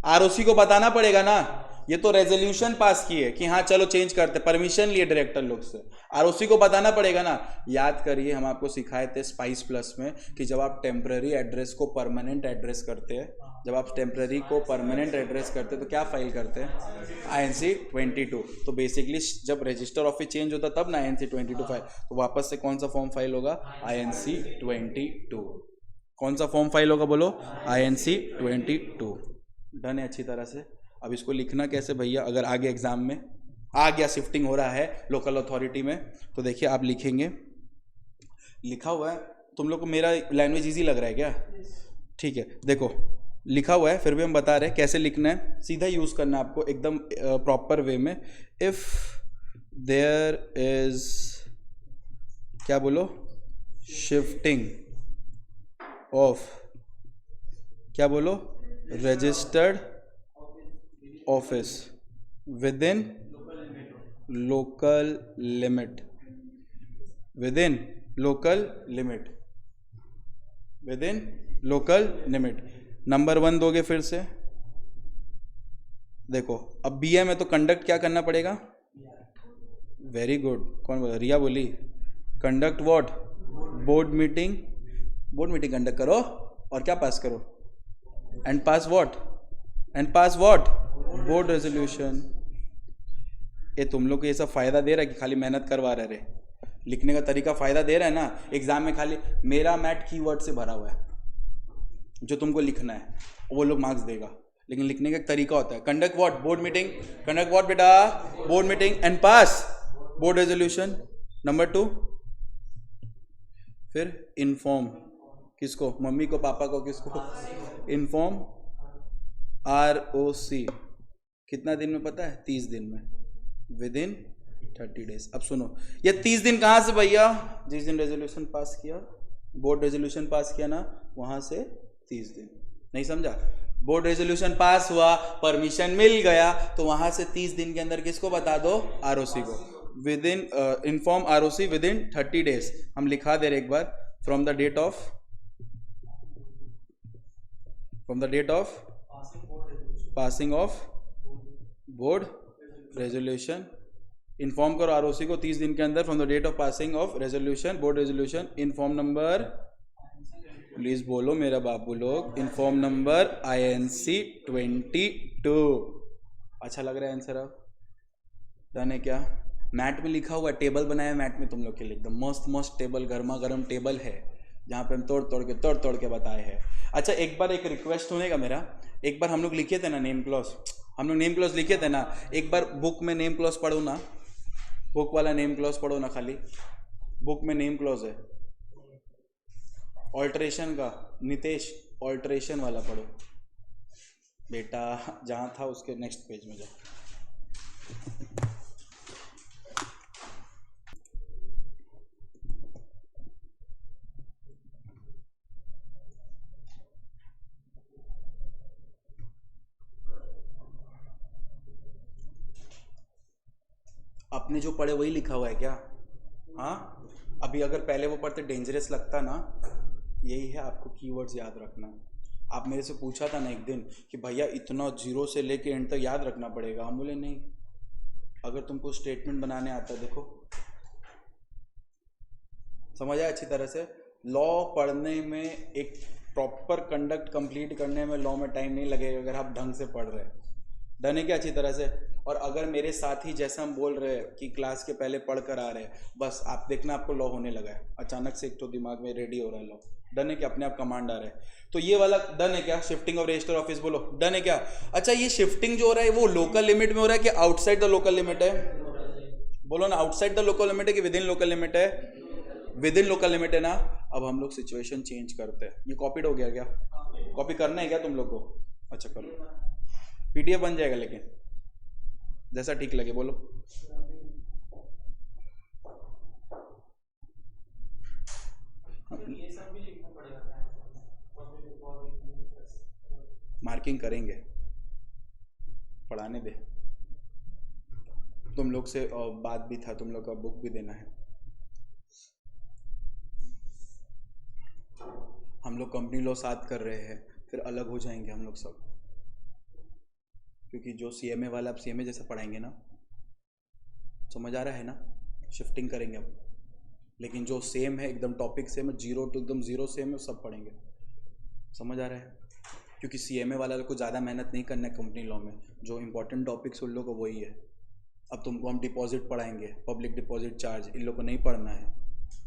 आरओसी को बताना पड़ेगा ना, ये तो रेजोल्यूशन पास किए कि हाँ चलो चेंज करते, परमिशन लिए डायरेक्टर लोग से, आरओसी को बताना पड़ेगा ना। याद करिए हम आपको सिखाए थे स्पाइस प्लस में कि जब आप टेम्पररी एड्रेस को परमानेंट एड्रेस करते हैं, जब आप टेम्पररी को परमानेंट एड्रेस करते हैं तो क्या फाइल करते हैं, INC 22। तो बेसिकली जब रजिस्टर ऑफिस चेंज होता तब ना INC 22 फाइल, तो वापस से कौन सा फॉर्म फाइल होगा, INC 22। कौन सा फॉर्म फाइल होगा बोलो, INC 22। डन है अच्छी तरह से। अब इसको लिखना कैसे भैया, अगर आगे एग्जाम में आ गया शिफ्टिंग हो रहा है लोकल अथॉरिटी में, तो देखिए आप लिखेंगे, लिखा हुआ है, तुम लोग को मेरा लैंग्वेज इजी लग रहा है क्या, ठीक है, देखो लिखा हुआ है, फिर भी हम बता रहे हैं कैसे लिखना है, सीधा यूज करना है आपको एकदम प्रॉपर वे में। इफ देयर इज क्या बोलो, शिफ्टिंग ऑफ क्या बोलो, registered office with in local limit, with in local limit, with in local limit. Number 1 दोगे फिर से, देखो अब BA में तो कंडक्ट क्या करना पड़ेगा, वेरी गुड, कौन बोला, रिया बोली, conduct what, board meeting, board meeting conduct करो और क्या पास करो, and pass what, and pass what, board resolution. ये तुम लोग को ये सब फायदा दे रहा है कि खाली मेहनत करवा रहे, लिखने का तरीका फायदा दे रहा है ना। एग्जाम में खाली मेरा मैट कीवर्ड से भरा हुआ है, जो तुमको लिखना है वो लोग मार्क्स देगा, लेकिन लिखने का एक तरीका होता है, conduct what, board meeting, conduct what बेटा, board meeting and pass board resolution. Number 2, फिर इन्फॉर्म किसको, मम्मी को, पापा को, किसको, इन्फॉर्म ROC, कितना दिन में पता है, 30 दिन में, विद इन 30 डेज। अब सुनो, ये 30 दिन कहाँ से भैया, जिस दिन रेजोल्यूशन पास किया, बोर्ड रेजोल्यूशन पास किया ना, वहां से 30 दिन। नहीं समझा? बोर्ड रेजोल्यूशन पास हुआ, परमिशन मिल गया, तो वहां से 30 दिन के अंदर किसको बता दो, आरओसी को। Within inform ROC within 30 days. हम लिखा दे रहे एक बार, from the date of passing of board resolution. Inform करो आरओसी को 30 दिन के अंदर, from the date of passing of resolution, board resolution. Inform number, please बोलो मेरा बाबू लोग, इन्फॉर्म नंबर INC 22। अच्छा लग रहा है आंसर? अब डन है क्या? मैट में लिखा हुआ है, टेबल बनाया है मैट में तुम लोग के लिए, एकदम मस्त मस्त टेबल, गर्मा गर्म टेबल है, जहाँ पे हम तोड़ तोड़ के बताए हैं। अच्छा एक बार एक रिक्वेस्ट होनेगा मेरा, एक बार हम लोग लिखे थे ना नेम क्लॉज, हम लोग नेम क्लॉज लिखे थे ना, एक बार बुक में नेम क्लॉज पढ़ो ना, बुक वाला नेम क्लॉज पढ़ो ना, खाली बुक में नेम क्लॉज है ऑल्टरेशन का। नितेश ऑल्टरेशन वाला पढ़ो बेटा, जहाँ था उसके नेक्स्ट पेज में जाओ। आपने जो पढ़े वही लिखा हुआ है क्या? हाँ, अभी अगर पहले वो पढ़ते डेंजरस लगता ना, यही है, आपको कीवर्ड्स याद रखना है। आप मेरे से पूछा था ना एक दिन कि भैया इतना जीरो से लेके एंड तक याद रखना पड़ेगा, हम बोले नहीं, अगर तुमको स्टेटमेंट बनाने आता है, देखो समझ आया अच्छी तरह से। लॉ पढ़ने में, एक प्रॉपर कंडक्ट कंप्लीट करने में लॉ में टाइम नहीं लगेगा अगर आप ढंग से पढ़ रहे हैं। डन है क्या अच्छी तरह से? और अगर मेरे साथ ही जैसा हम बोल रहे हैं कि क्लास के पहले पढ़ कर आ रहे हैं, बस आप देखना आपको लॉ होने लगा है, अचानक से एक तो दिमाग में रेडी हो रहा है लॉ। डन है क्या? अपने आप कमांड आ रहा है। तो ये वाला डन है क्या? शिफ्टिंग ऑफ रजिस्टर ऑफिस, बोलो डन है क्या? अच्छा ये शिफ्टिंग जो हो रहा है वो लोकल लिमिट में हो रहा है कि आउटसाइड द लोकल लिमिट है? बोलो ना, आउटसाइड द लोकल लिमिट है कि विद इन लोकल लिमिट है? विद इन लोकल लिमिट है ना। अब हम लोग सिचुएशन चेंज करते हैं। ये कॉपीड हो गया क्या? कॉपी करना है क्या तुम लोग को? अच्छा करो, PDF बन जाएगा, लेकिन जैसा ठीक लगे बोलो। मार्किंग करेंगे, पढ़ाने दे। तुम लोग से बात भी था, तुम लोग का बुक भी देना है। हम लोग कंपनी लॉ साथ कर रहे हैं, फिर अलग हो जाएंगे हम लोग सब, क्योंकि जो CMA वाला आप CMA जैसा पढ़ाएंगे ना, समझ आ रहा है ना? शिफ्टिंग करेंगे अब, लेकिन जो सेम है एकदम टॉपिक सेम है, 0 to एकदम 0 सेम है, सब पढ़ेंगे। समझ आ रहा है? क्योंकि CMA वाला को ज़्यादा मेहनत नहीं करना है कंपनी लॉ में, जो इंपॉर्टेंट टॉपिक्स उन लोगों को वही है। अब तुमको हम डिपॉजिट पढ़ाएंगे, पब्लिक डिपॉजिट चार्ज, इन लोग को नहीं पढ़ना है,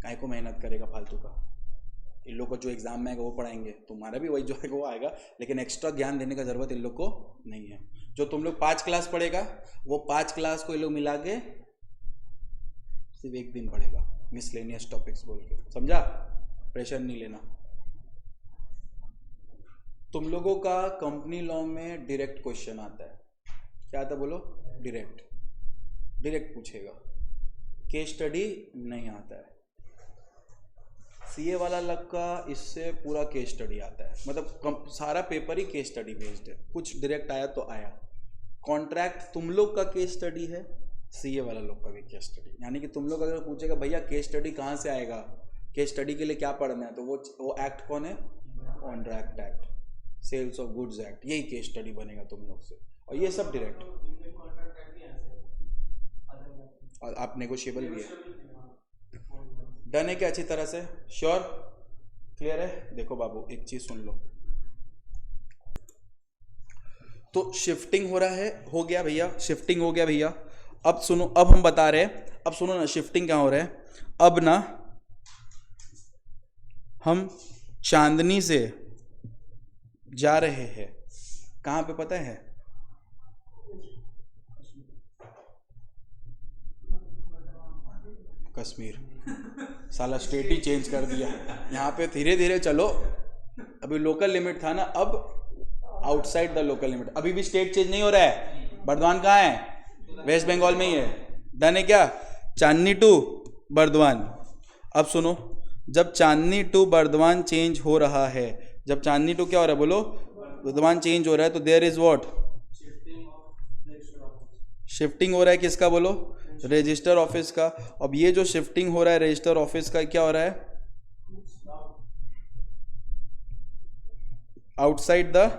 काहे को मेहनत करेगा फालतू का। इन लोग को जो एग्जाम में आएगा वो पढ़ाएंगे, तुम्हारा भी वही जो है वो आएगा, लेकिन एक्स्ट्रा ज्ञान देने का जरूरत इन लोग को नहीं है। जो तुम लोग 5 क्लास पढ़ेगा, वो 5 क्लास को ये लोग मिला के सिर्फ 1 दिन पढ़ेगा, मिसलेनियस टॉपिक्स बोल के, समझा? प्रेशर नहीं लेना। तुम लोगों का कंपनी लॉ में डायरेक्ट क्वेश्चन आता है, क्या आता है बोलो? डायरेक्ट पूछेगा, केस स्टडी नहीं आता है। CA वाला लग का इससे पूरा केस स्टडी आता है, मतलब सारा पेपर ही केस स्टडी बेस्ड है, कुछ डायरेक्ट आया तो आया। कॉन्ट्रैक्ट तुम लोग का केस स्टडी है, CA वाला लोग का भी केस स्टडी, यानी कि तुम लोग अगर पूछेगा भैया केस स्टडी कहाँ से आएगा, केस स्टडी के लिए क्या पढ़ना है, तो वो एक्ट कौन है? Contract act, sales of goods act, यही केस स्टडी बनेगा तुम लोग से, और ये सब डायरेक्ट, और आप नेगोशिएबल भी है। डन है क्या अच्छी तरह से? श्योर? क्लियर है? देखो बाबू एक चीज सुन लो, तो शिफ्टिंग हो रहा है, हो गया भैया, शिफ्टिंग हो गया भैया। अब सुनो, अब हम बता रहे हैं, अब सुनो ना शिफ्टिंग क्या हो रहा है। अब ना हम चांदनी से जा रहे हैं, कहाँ पे पता है? कश्मीर। साला स्टेट ही चेंज कर दिया, यहाँ पे धीरे धीरे चलो, अभी लोकल लिमिट था ना, अब आउटसाइड द लोकल लिमिट। अभी भी स्टेट चेंज नहीं हो रहा है। बर्दवान कहाँ है? वेस्ट बंगाल में ही है। डन है क्या? चांदनी टू बर्दवान। अब सुनो, जब चांदनी टू बर्दवान चेंज हो रहा है, जब चांदनी टू क्या हो रहा है बोलो, बर्दवान चेंज हो रहा है, तो देयर इज व्हाट, शिफ्टिंग हो रहा है किसका बोलो, रजिस्टर ऑफिस का। अब ये जो शिफ्टिंग हो रहा है रजिस्टर ऑफिस का, क्या हो रहा है, outside the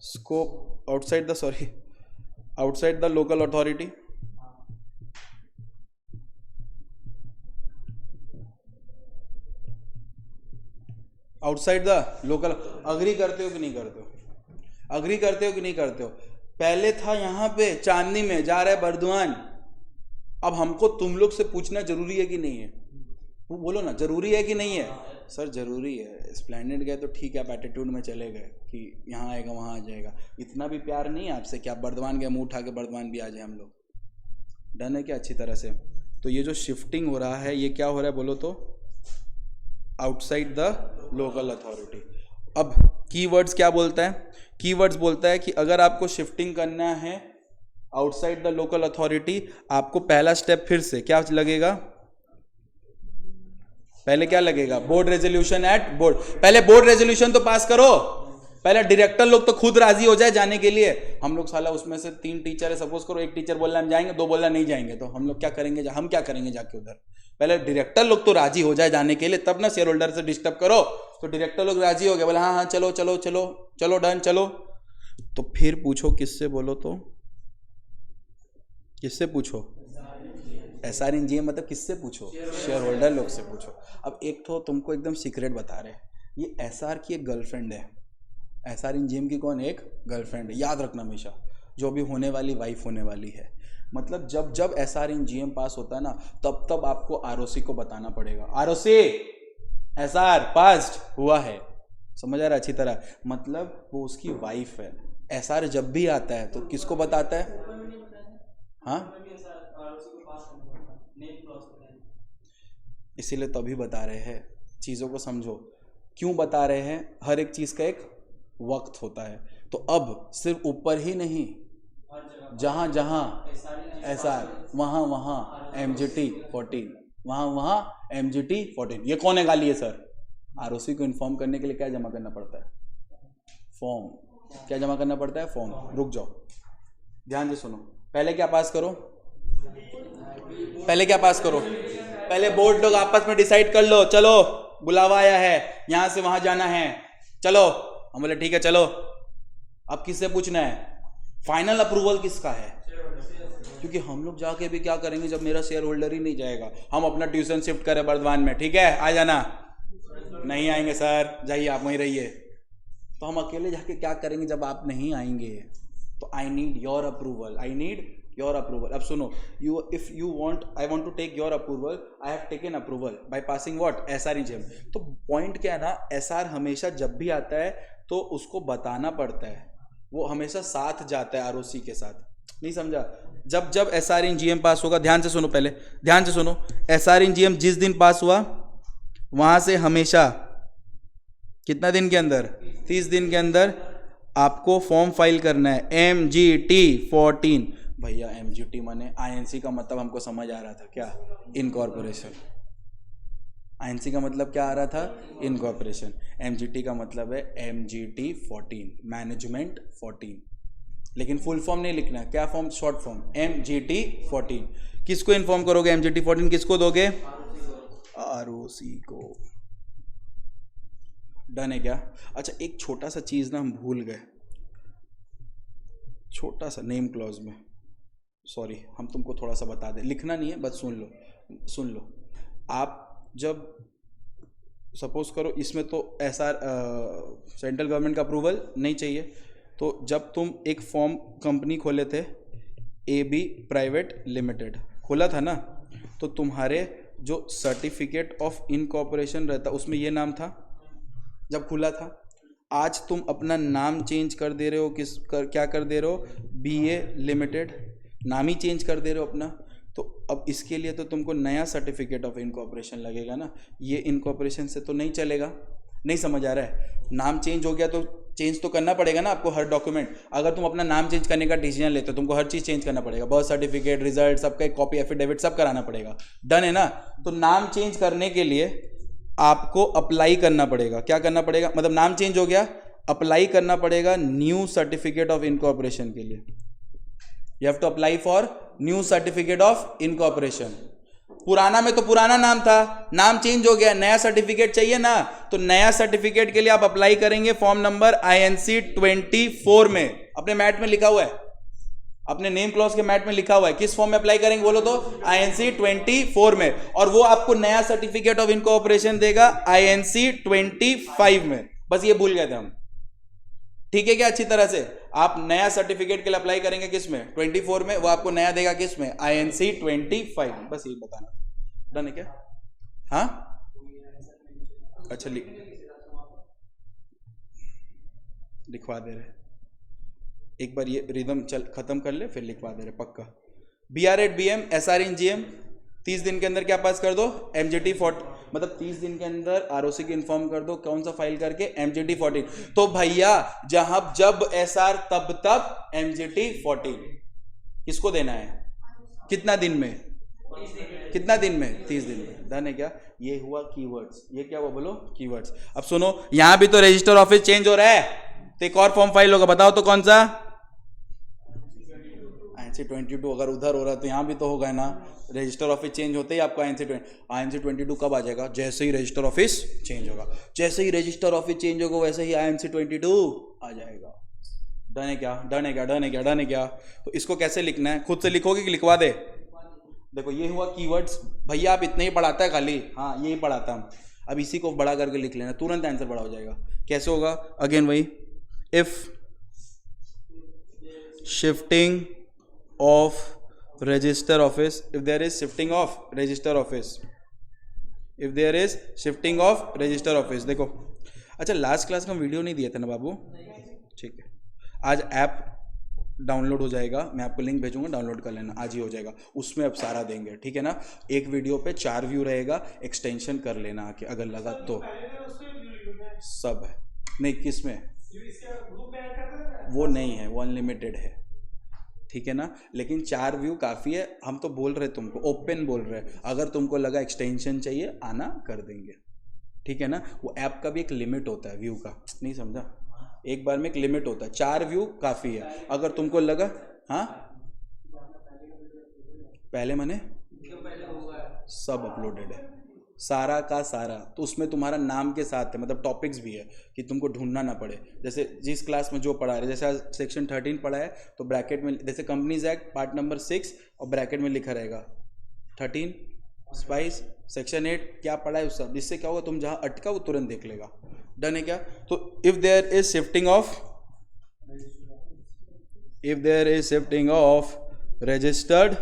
scope, outside the local authority. Outside the local, agree करते हो कि नहीं करते हो, अग्री करते हो कि नहीं करते हो? पहले था यहाँ पे चांदनी में, जा रहा है बर्दवान। अब हमको तुम लोग से पूछना जरूरी है कि नहीं है, वो बोलो ना, जरूरी है कि नहीं है? सर जरूरी है। स्प्लेंडेड गए तो ठीक है, आप एटीट्यूड में चले गए कि यहाँ आएगा वहाँ आ जाएगा, इतना भी प्यार नहीं है आपसे कि आप बर्दवान गए, मुंह उठा के बर्दवान भी आ जाए हम लोग। डन है क्या अच्छी तरह से? तो ये जो शिफ्टिंग हो रहा है, ये क्या हो रहा है बोलो तो, आउटसाइड द लोकल अथॉरिटी। अब कीवर्ड्स क्या बोलता है? कीवर्ड्स बोलता है कि अगर आपको शिफ्टिंग करना है आउटसाइड द लोकल अथॉरिटी, आपको पहला स्टेप फिर से क्या लगेगा, पहले क्या लगेगा, बोर्ड रेजोल्यूशन एट बोर्ड। पहले बोर्ड रेजोल्यूशन तो पास करो, पहले डायरेक्टर लोग तो खुद राजी हो जाए जाने के लिए। हम लोग साला उसमें से 3 टीचर है, सपोज करो, एक टीचर बोल रहा है हम जाएंगे, 2 बोल रहा नहीं जाएंगे, तो हम लोग क्या करेंगे, हम क्या करेंगे जाके उधर? पहले डायरेक्टर लोग तो राजी हो जाए जाने के लिए, तब ना शेयर होल्डर से डिस्टर्ब करो। तो डायरेक्टर लोग राजी हो गए, बोले हाँ हाँ चलो चलो चलो चलो डन चलो, तो फिर पूछो किससे, बोलो तो किससे पूछो, SRNGM मतलब किससे पूछो, शेयर होल्डर लोग से पूछो। अब एक तो तुमको एकदम सीक्रेट बता रहे हैं, ये SR की एक गर्लफ्रेंड है, SRNGM की कौन, एक गर्लफ्रेंड है, याद रखना हमेशा, जो भी होने वाली वाइफ होने वाली है। मतलब जब जब SRNGM पास होता है ना, तब तब आपको ROC को बताना पड़ेगा, ROC SR पास हुआ है, समझ आ रहा है अच्छी तरह? मतलब वो उसकी वाइफ है। SR जब भी आता है तो किसको बताता है? हाँ, इसीलिए तभी बता रहे हैं, चीज़ों को समझो क्यों बता रहे हैं, हर एक चीज़ का एक वक्त होता है। तो अब सिर्फ ऊपर ही नहीं, जहाँ जहाँ SR, वहाँ वहाँ MGT 14, वहाँ वहाँ MGT 14। ये कौन है गाली है सर? ROC को इन्फॉर्म करने के लिए क्या जमा करना पड़ता है, फॉर्म। क्या जमा करना पड़ता है, फॉर्म। रुक जाओ, ध्यान से सुनो, पहले क्या पास करो, पहले क्या पास करो, पहले बोर्ड लोग आपस में डिसाइड कर लो, चलो बुलावा आया है, यहां से वहां जाना है, चलो। हम बोले ठीक है चलो। अब किससे पूछना है, फाइनल अप्रूवल किसका है? क्योंकि हम लोग जाके भी क्या करेंगे जब मेरा शेयर होल्डर ही नहीं जाएगा, हम अपना ट्यूशन शिफ्ट करें बर्दवान में, ठीक है आ जाना, नहीं आएंगे सर, जाइए आप वहीं रहिए। तो हम अकेले जाके क्या करेंगे जब आप नहीं आएंगे? तो I need your approval, I need your approval. अब सुनो, you if you want, I want to take your approval, I have taken approval by passing what, SRNGM। तो पॉइंट क्या है ना, SR हमेशा जब भी आता है तो उसको बताना पड़ता है, वो हमेशा साथ जाता है ROC के साथ, नहीं समझा? जब जब SRNGM पास होगा, ध्यान से सुनो, पहले ध्यान से सुनो, SRNGM जिस दिन पास हुआ वहां से हमेशा कितना दिन के अंदर, 30 दिन के अंदर आपको फॉर्म फाइल करना है, MGT 14। भैया MGT माने INC का मतलब हमको समझ आ रहा था क्या, इनकॉर्पोरेशन। INC का मतलब क्या आ रहा था, इनकॉर्पोरेशन। MGT का मतलब है MGT 14, मैनेजमेंट 14। लेकिन फुल फॉर्म नहीं लिखना है, क्या फॉर्म, शॉर्ट फॉर्म, MGT 14। किसको इन्फॉर्म करोगे MGT 14, किसको दोगे, ROC को। डन है क्या? अच्छा एक छोटा सा चीज ना हम भूल गए, छोटा सा नेम क्लॉज में, सॉरी, हम तुमको थोड़ा सा बता दें, लिखना नहीं है, बस सुन लो, सुन लो। आप जब सपोज करो, इसमें तो SR सेंट्रल गवर्नमेंट का अप्रूवल नहीं चाहिए, तो जब तुम एक फॉर्म कंपनी खोले थे, AB प्राइवेट लिमिटेड खोला था ना, तो तुम्हारे जो सर्टिफिकेट ऑफ इनकॉर्पोरेशन रहता उसमें ये नाम था जब खुला था। आज तुम अपना नाम चेंज कर दे रहे हो, क्या कर दे रहे हो, BA लिमिटेड, नाम ही चेंज कर दे रहे हो अपना। तो अब इसके लिए तो तुमको नया सर्टिफिकेट ऑफ इनकॉर्पोरेशन लगेगा ना, ये इनकॉर्पोरेशन से तो नहीं चलेगा, नहीं समझ आ रहा है? नाम चेंज हो गया तो चेंज तो करना पड़ेगा ना आपको हर डॉक्यूमेंट। अगर तुम अपना नाम चेंज करने का डिसीजन लेते हो तुमको हर चीज़ चेंज करना पड़ेगा, बर्थ सर्टिफिकेट, रिजल्ट, सबका एक कॉपी, एफिडेविट सब कराना पड़ेगा। डन है ना। तो नाम चेंज करने के लिए आपको अप्लाई करना पड़ेगा। क्या करना पड़ेगा, मतलब नाम चेंज हो गया, अप्लाई करना पड़ेगा न्यू सर्टिफिकेट ऑफ इनकॉर्पोरेशन के लिए। You have to apply for new certificate of incorporation. पुराना में तो पुराना नाम था, नाम चेंज हो गया, नया सर्टिफिकेट चाहिए ना। तो नया सर्टिफिकेट के लिए आप अप्लाई करेंगे फॉर्म नंबर INC 24 में, अपने मैट में लिखा हुआ है, अपने नेम क्लॉज के मैट में लिखा हुआ है। किस फॉर्म में अप्लाई करेंगे बोलो तो INC 24 में, और वो आपको नया सर्टिफिकेट ऑफ इनकॉर्पोरेशन देगा INC 25 में। बस ये भूल गए थे हम, ठीक है क्या। अच्छी तरह से आप नया सर्टिफिकेट के लिए अप्लाई करेंगे किस में, 24 में, वो आपको नया देगा किस में, INC 25। बस ये बताना, डन है क्या। हाँ अच्छा लिखवा दे रहे, एक बार ये रिदम चल खत्म कर ले फिर लिखवा दे रहे पक्का। BR एट BM, SR इन GM 30 दिन के अंदर क्या पास कर दो, MGT 40, मतलब 30 दिन के अंदर ROC की इन्फॉर्म कर दो, कौन सा फाइल करके, MGT 14। तो भैया जहां जब SR तब MGT 14 किसको देना है, कितना दिन में, कितना दिन में, 30 दिन में। डन है क्या। ये हुआ कीवर्ड्स, ये क्या हुआ बोलो, कीवर्ड्स। अब सुनो, यहां भी तो रजिस्टर ऑफिस चेंज हो रहा है, तो एक और फॉर्म फाइल होगा, बताओ तो कौन सा, INC 22। अगर उधर हो रहा है तो यहाँ भी तो होगा ना। रजिस्टर ऑफिस चेंज होते ही आपको INC 22 कब आ जाएगा, जैसे ही रजिस्टर ऑफिस चेंज होगा। जैसे ही रजिस्टर ऑफिस चेंज होगा वैसे ही INC 22 आ जाएगा। डन है क्या, डन है क्या, डन है क्या, डन है क्या। तो इसको कैसे लिखना है, खुद से लिखोगे कि लिखवा दे। देखो ये हुआ कीवर्ड्स, भैया आप इतने ही पढ़ाता है खाली, हाँ यही पढ़ाता हम। अब इसी को बड़ा करके लिख लेना, तुरंत आंसर बड़ा हो जाएगा। कैसे होगा, अगेन वही, if shifting of register office, if there is shifting of register office, if there is shifting of register office। देखो अच्छा लास्ट क्लास का वीडियो नहीं दिया था ना बाबू, ठीक है। आज ऐप डाउनलोड हो जाएगा, मैं आपको लिंक भेजूंगा, डाउनलोड कर लेना, आज ही हो जाएगा। उसमें अब सारा देंगे, ठीक है ना। एक वीडियो पे 4 व्यू रहेगा, एक्सटेंशन कर लेना आके अगर लगा तो। सब है नहीं, किस में, वो नहीं है, वो अनलिमिटेड है, ठीक है ना। लेकिन 4 व्यू काफ़ी है, हम तो बोल रहे तुमको, ओपन बोल रहे, अगर तुमको लगा एक्सटेंशन चाहिए आना कर देंगे, ठीक है ना। वो ऐप का भी एक लिमिट होता है व्यू का, नहीं समझा, एक बार में एक लिमिट होता है, 4 व्यू काफ़ी है। अगर तुमको लगा, हाँ पहले मैंने सब अपलोडेड है, सारा का सारा, तो उसमें तुम्हारा नाम के साथ है, मतलब टॉपिक्स भी है कि तुमको ढूंढना ना पड़े। जैसे जिस क्लास में जो पढ़ा है, जैसे आज सेक्शन 13 पढ़ा है तो ब्रैकेट में जैसे कंपनीज एक्ट पार्ट नंबर 6 और ब्रैकेट में लिखा रहेगा 13 स्पाइस, सेक्शन 8 क्या पढ़ा है उस सब, जिससे क्या होगा तुम जहाँ अटका वो तुरंत देख लेगा। डन है क्या। तो if there is shifting of registered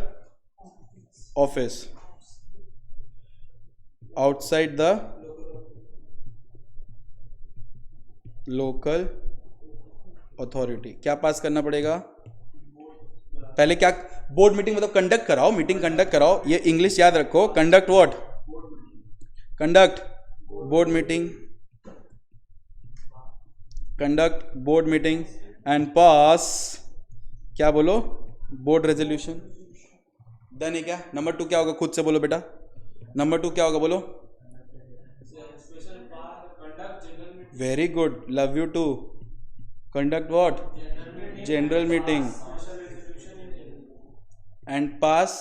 office outside the local authority, क्या पास करना पड़ेगा, पहले क्या, बोर्ड मीटिंग मतलब कंडक्ट कराओ, मीटिंग कंडक्ट कराओ, ये इंग्लिश याद रखो, conduct what, conduct board meeting, conduct board meeting and pass, क्या बोलो, बोर्ड रेजोल्यूशन। डन है क्या। नंबर 2 क्या होगा, खुद से बोलो बेटा, नंबर 2 क्या होगा बोलो, very good, love you too, conduct what, general meeting and pass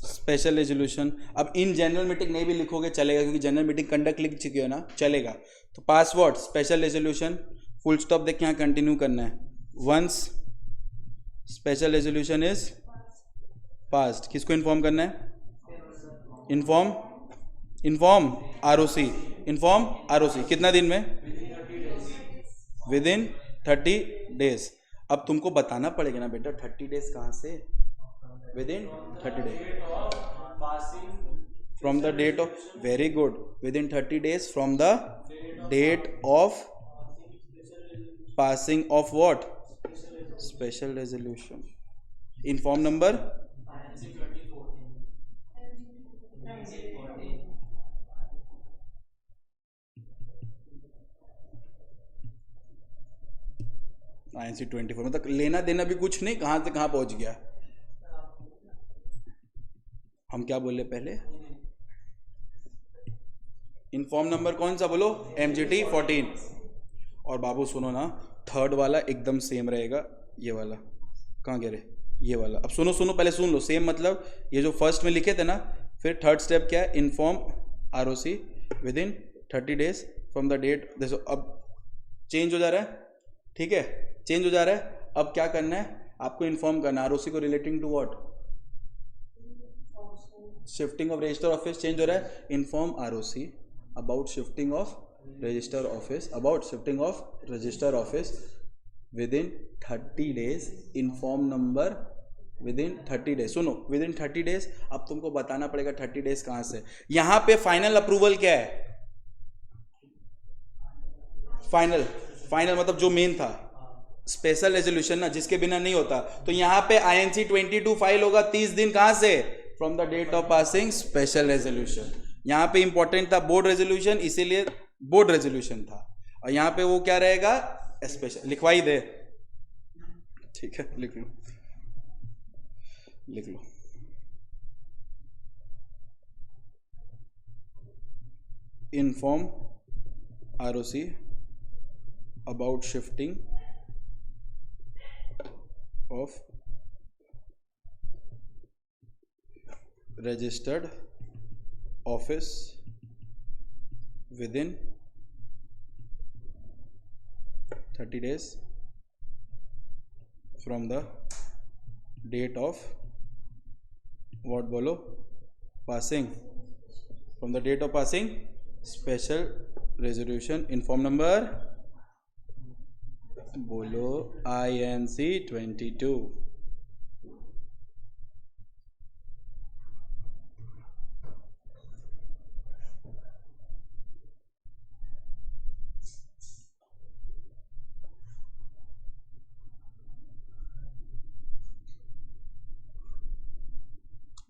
special resolution. अब इन जनरल मीटिंग नहीं भी लिखोगे चलेगा, क्योंकि जनरल मीटिंग कंडक्ट लिख चुकी हो ना, चलेगा। तो pass what, special resolution, full stop देख के यहाँ कंटिन्यू करना है। Once special resolution is passed, किसको इन्फॉर्म करना है, इन्फॉर्म ROC, इन्फॉर्म ROC, कितना दिन में, विद इन 30 डेज। अब तुमको बताना पड़ेगा ना बेटा 30 डेज कहाँ से, within 30 days from the date of, very good, within 30 days from the date of passing of what, special resolution. Inform number, INC 24 मतलब लेना देना भी कुछ नहीं, कहाँ से कहाँ पहुंच गया। हम क्या बोले पहले, इनफॉर्म नंबर कौन सा बोलो, MGT 14। और बाबू सुनो ना, थर्ड वाला एकदम सेम रहेगा, ये वाला कहाँ गिरे, ये वाला। अब सुनो सुनो पहले सुन लो, सेम मतलब ये जो फर्स्ट में लिखे थे ना, फिर थर्ड स्टेप क्या है, inform ROC within 30 days from the date. देखो अब चेंज हो जा रहा है, ठीक है, चेंज हो जा रहा है। अब क्या करना है आपको, इन्फॉर्म करना ROC को relating to what, shifting of register office change हो रहा है, inform ROC about shifting of register office, about shifting of register office within 30 days, inform number within 30 days। सुनो विद इन 30 days, अब तुमको बताना पड़ेगा 30 days कहां से। यहां पे फाइनल अप्रूवल क्या है, फाइनल, फाइनल मतलब जो मेन था, स्पेशल रेजोल्यूशन ना, जिसके बिना नहीं होता। तो यहां पे INC 22 फाइल होगा 30 दिन कहां से, from the date of passing special resolution. यहां पे इंपॉर्टेंट था बोर्ड रेजोल्यूशन, इसीलिए बोर्ड रेजोल्यूशन था। और यहां पे वो क्या रहेगा, स्पेशल। लिखवाई दे, ठीक है, लिख लो लिख लो। Inform ROC about shifting of registered office within 30 days from the date of what बोलो, passing, from the date of passing special resolution, inform number बोलो INC 22।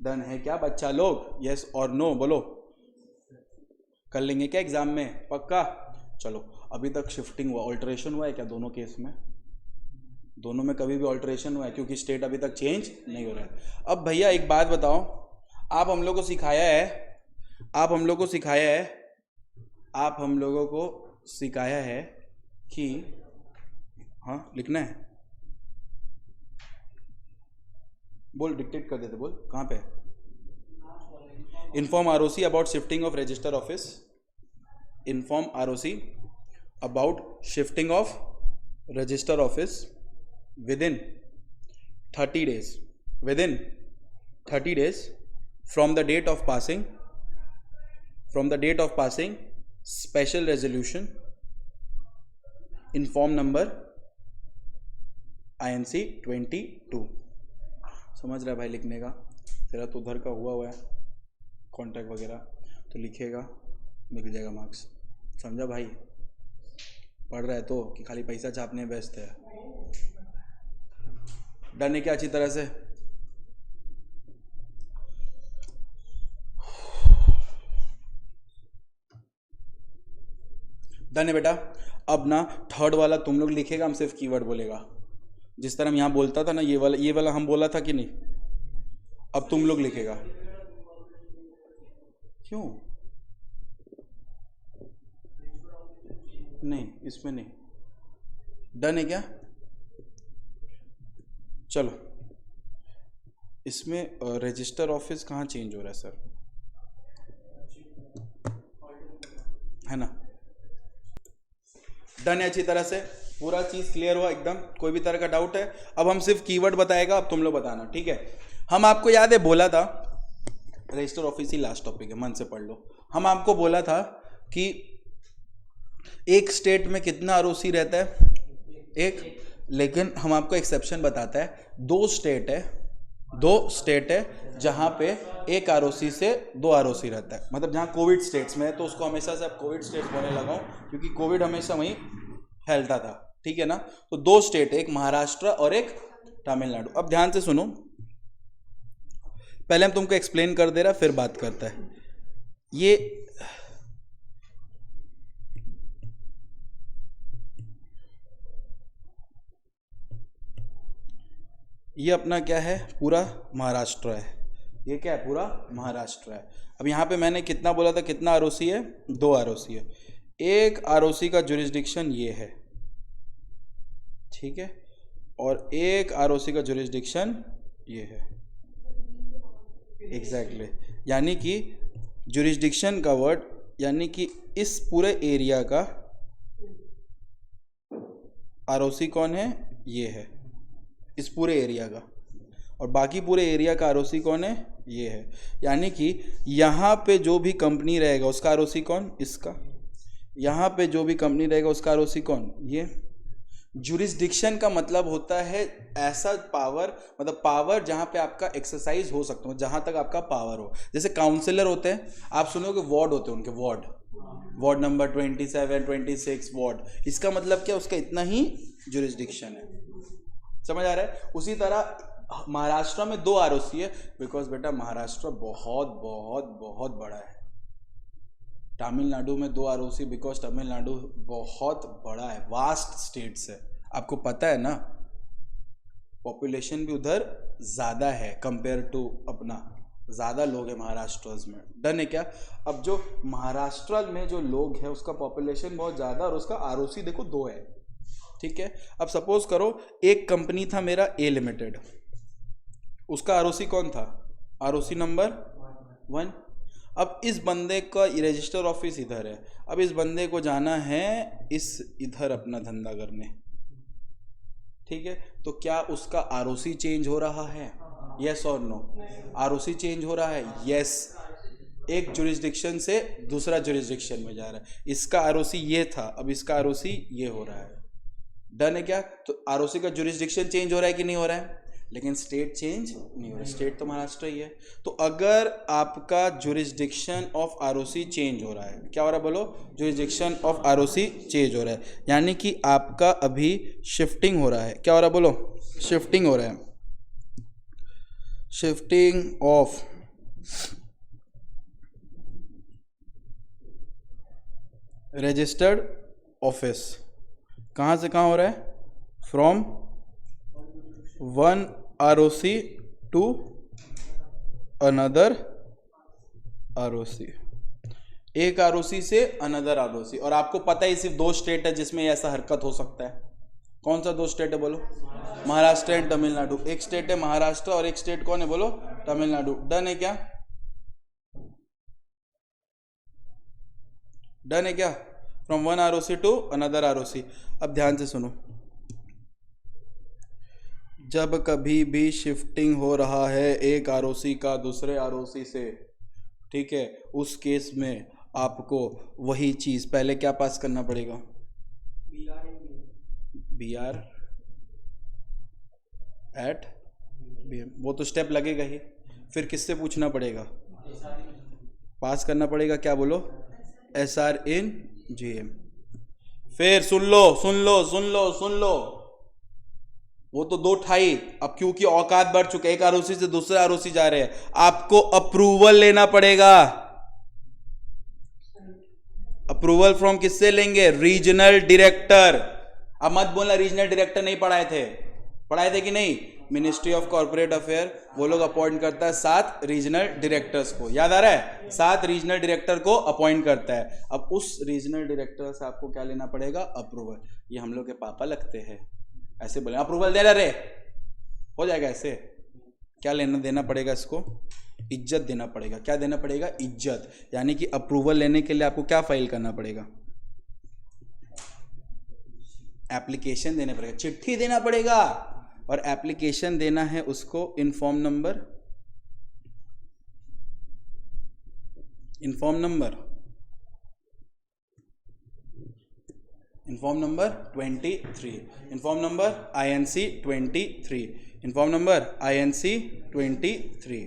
डन है क्या बच्चा लोग, यस और नो बोलो, कर लेंगे क्या एग्जाम में पक्का। चलो अभी तक शिफ्टिंग हुआ, ऑल्टरेशन हुआ है क्या दोनों केस में, दोनों में कभी भी ऑल्टरेशन हुआ है, क्योंकि स्टेट अभी तक चेंज नहीं हो रहा है। अब भैया एक बात बताओ, आप हम लोग को सिखाया है, आप हम लोग को सिखाया है, आप हम लोगों को सिखाया है कि, हाँ लिखना है, बोल डिक्टेट कर देते, बोल कहाँ पे, inform ROC about shifting of register office, inform ROC about shifting of register office within 30 days, within 30 days from the date of passing, from the date of passing special resolution, inform number INC 22। समझ रहा है भाई लिखने का, तेरा तो उधर का हुआ है कॉन्टैक्ट वगैरह, तो लिखेगा मिल जाएगा मार्क्स, समझा भाई। पढ़ रहा है तो कि खाली पैसा छापने में व्यस्त है। डन है क्या अच्छी तरह से, डन है बेटा। अब ना थर्ड वाला तुम लोग लिखेगा, हम सिर्फ कीवर्ड बोलेगा, जिस तरह हम यहाँ बोलता था ना, ये वाला हम बोला था कि नहीं, अब तुम लोग लिखेगा। क्यों नहीं, इसमें नहीं, डन है क्या। चलो इसमें रजिस्टर ऑफिस कहाँ चेंज हो रहा है सर, है ना, डन है अच्छी तरह से, पूरा चीज क्लियर हुआ एकदम, कोई भी तरह का डाउट है। अब हम सिर्फ कीवर्ड बताएगा, अब तुम लोग बताना, ठीक है। हम आपको याद है बोला था, रजिस्टर ऑफिस ही लास्ट टॉपिक है, मन से पढ़ लो। हम आपको बोला था कि एक स्टेट में कितना ROC रहता है, एक, लेकिन हम आपको एक्सेप्शन बताता है, दो स्टेट है जहां पे एक ROC से 2 ROC रहता है, मतलब जहां कोविड स्टेट्स में है, तो उसको हमेशा से अब कोविड स्टेट्स बोलने लगा हूं, क्योंकि कोविड हमेशा वहीं फैलता था, ठीक है ना। तो 2 स्टेट, एक महाराष्ट्र और एक तमिलनाडु। अब ध्यान से सुनो, पहले हम तुमको एक्सप्लेन कर दे रहा, फिर बात करता है। ये ये अपना क्या है, पूरा महाराष्ट्र है। ये क्या है, पूरा महाराष्ट्र है। अब यहाँ पे मैंने कितना बोला था, कितना आरओसी है, 2 आरओसी है। एक आरओसी का जुरिस्डिक्शन ये है, ठीक है, और एक आरओसी का जुरिस्डिक्शन ये है। एग्जैक्टली यानी कि जुरिस्डिक्शन का वर्ड यानी कि इस पूरे एरिया का आरओसी कौन है, ये है, इस पूरे एरिया का। और बाकी पूरे एरिया का आरओसी कौन है, ये है। यानी कि यहाँ पे जो भी कंपनी रहेगा उसका आरओसी कौन, इसका। यहाँ पे जो भी कंपनी रहेगा उसका आरओसी कौन, ये। जुरिस्डिक्शन का मतलब होता है ऐसा पावर, मतलब पावर जहाँ पे आपका एक्सरसाइज हो सकता हो, जहाँ तक आपका पावर हो। जैसे काउंसिलर होते हैं, आप सुनोगे वार्ड होते हैं उनके, वार्ड नंबर 27, 26 वार्ड। इसका मतलब क्या, उसका इतना ही जुरिस्डिक्शन है। समझ आ रहा है। उसी तरह महाराष्ट्र में 2 आरओसी है, बिकॉज बेटा महाराष्ट्र बहुत बहुत बहुत बड़ा है। तमिलनाडु में 2 आरओसी बिकॉज तमिलनाडु बहुत बड़ा है, वास्ट स्टेट्स है। आपको पता है ना, पॉपुलेशन भी उधर ज़्यादा है कंपेयर टू अपना, ज़्यादा लोग हैं महाराष्ट्र में। डन है क्या। अब जो महाराष्ट्र में जो लोग हैं उसका पॉपुलेशन बहुत ज़्यादा और उसका आरओसी देखो 2 है, ठीक है। अब सपोज करो एक कंपनी था मेरा ए लिमिटेड, उसका आरओसी कौन था, आरओसी नंबर 1। अब इस बंदे का रजिस्टर ऑफिस इधर है, अब इस बंदे को जाना है इधर अपना धंधा करने, ठीक है। तो क्या उसका आरओसी चेंज हो रहा है, यस और नो। आरओसी चेंज हो रहा है, यस। एक जुरिस्डिक्शन से दूसरा जुरिस्डिक्शन में जा रहा है। इसका आरओसी ये था, अब इसका आरओसी ये हो रहा है। डन है क्या। तो आरओसी का जुरिस्डिक्शन चेंज हो रहा है कि नहीं हो रहा है, लेकिन स्टेट चेंज नहीं हो रहा है। स्टेट तो महाराष्ट्र ही है। तो अगर आपका जुरिस्डिक्शन ऑफ आरओसी चेंज हो रहा है, क्या हो रहा है बोलो, जुरिस्डिक्शन ऑफ आरओसी चेंज हो रहा है, यानी कि आपका अभी शिफ्टिंग हो रहा है। क्या हो रहा है बोलो, शिफ्टिंग हो रहा है। शिफ्टिंग ऑफ रजिस्टर्ड ऑफिस कहाँ से कहाँ हो रहा है, from 1 ROC to another ROC, एक आरओसी से अनदर आरओसी। और आपको पता है सिर्फ 2 स्टेट है जिसमें ऐसा हरकत हो सकता है। कौन सा 2 स्टेट है बोलो, महाराष्ट्र एंड तमिलनाडु। एक स्टेट है महाराष्ट्र और एक स्टेट कौन है बोलो, तमिलनाडु। डन है क्या, डन है क्या, from 1 ROC to another ROC. अब ध्यान से सुनो, जब कभी भी शिफ्टिंग हो रहा है एक आरओसी का दूसरे आरओसी से, ठीक है, उस केस में आपको वही चीज़ पहले क्या पास करना पड़ेगा, BR एट BM। वो तो स्टेप लगेगा ही। फिर किससे पूछना पड़ेगा, पास करना पड़ेगा, क्या बोलो, SR इन GM। फिर सुन लो सुन लो सुन लो सुन लो, वो तो 2 ठाई। अब क्योंकि औकात बढ़ चुके, एक आरओसी से दूसरे आरओसी जा रहे हैं, आपको अप्रूवल लेना पड़ेगा। अप्रूवल फ्रॉम किससे लेंगे, रीजनल डायरेक्टर। अब मत बोलना रीजनल डायरेक्टर नहीं पढ़ाए थे, पढ़ाए थे कि नहीं। मिनिस्ट्री ऑफ कॉर्पोरेट अफेयर वो लोग अपॉइंट करता है 7 रीजनल डायरेक्टर्स को, याद आ रहा है, 7 रीजनल डायरेक्टर को अपॉइंट करता है। अब उस रीजनल डायरेक्टर से आपको क्या लेना पड़ेगा, अप्रूवल। ये हम लोग के पापा लगते हैं, ऐसे बोले अप्रूवल दे रहे, हो जाएगा ऐसे। क्या लेना देना पड़ेगा इसको, इज्जत देना पड़ेगा। क्या देना पड़ेगा, इज्जत। यानी कि अप्रूवल लेने के लिए आपको क्या फाइल करना पड़ेगा, एप्लीकेशन देना पड़ेगा, चिट्ठी देना पड़ेगा। और एप्लीकेशन देना है उसको inform number, inform number 23, inform number INC 23, inform number INC 23।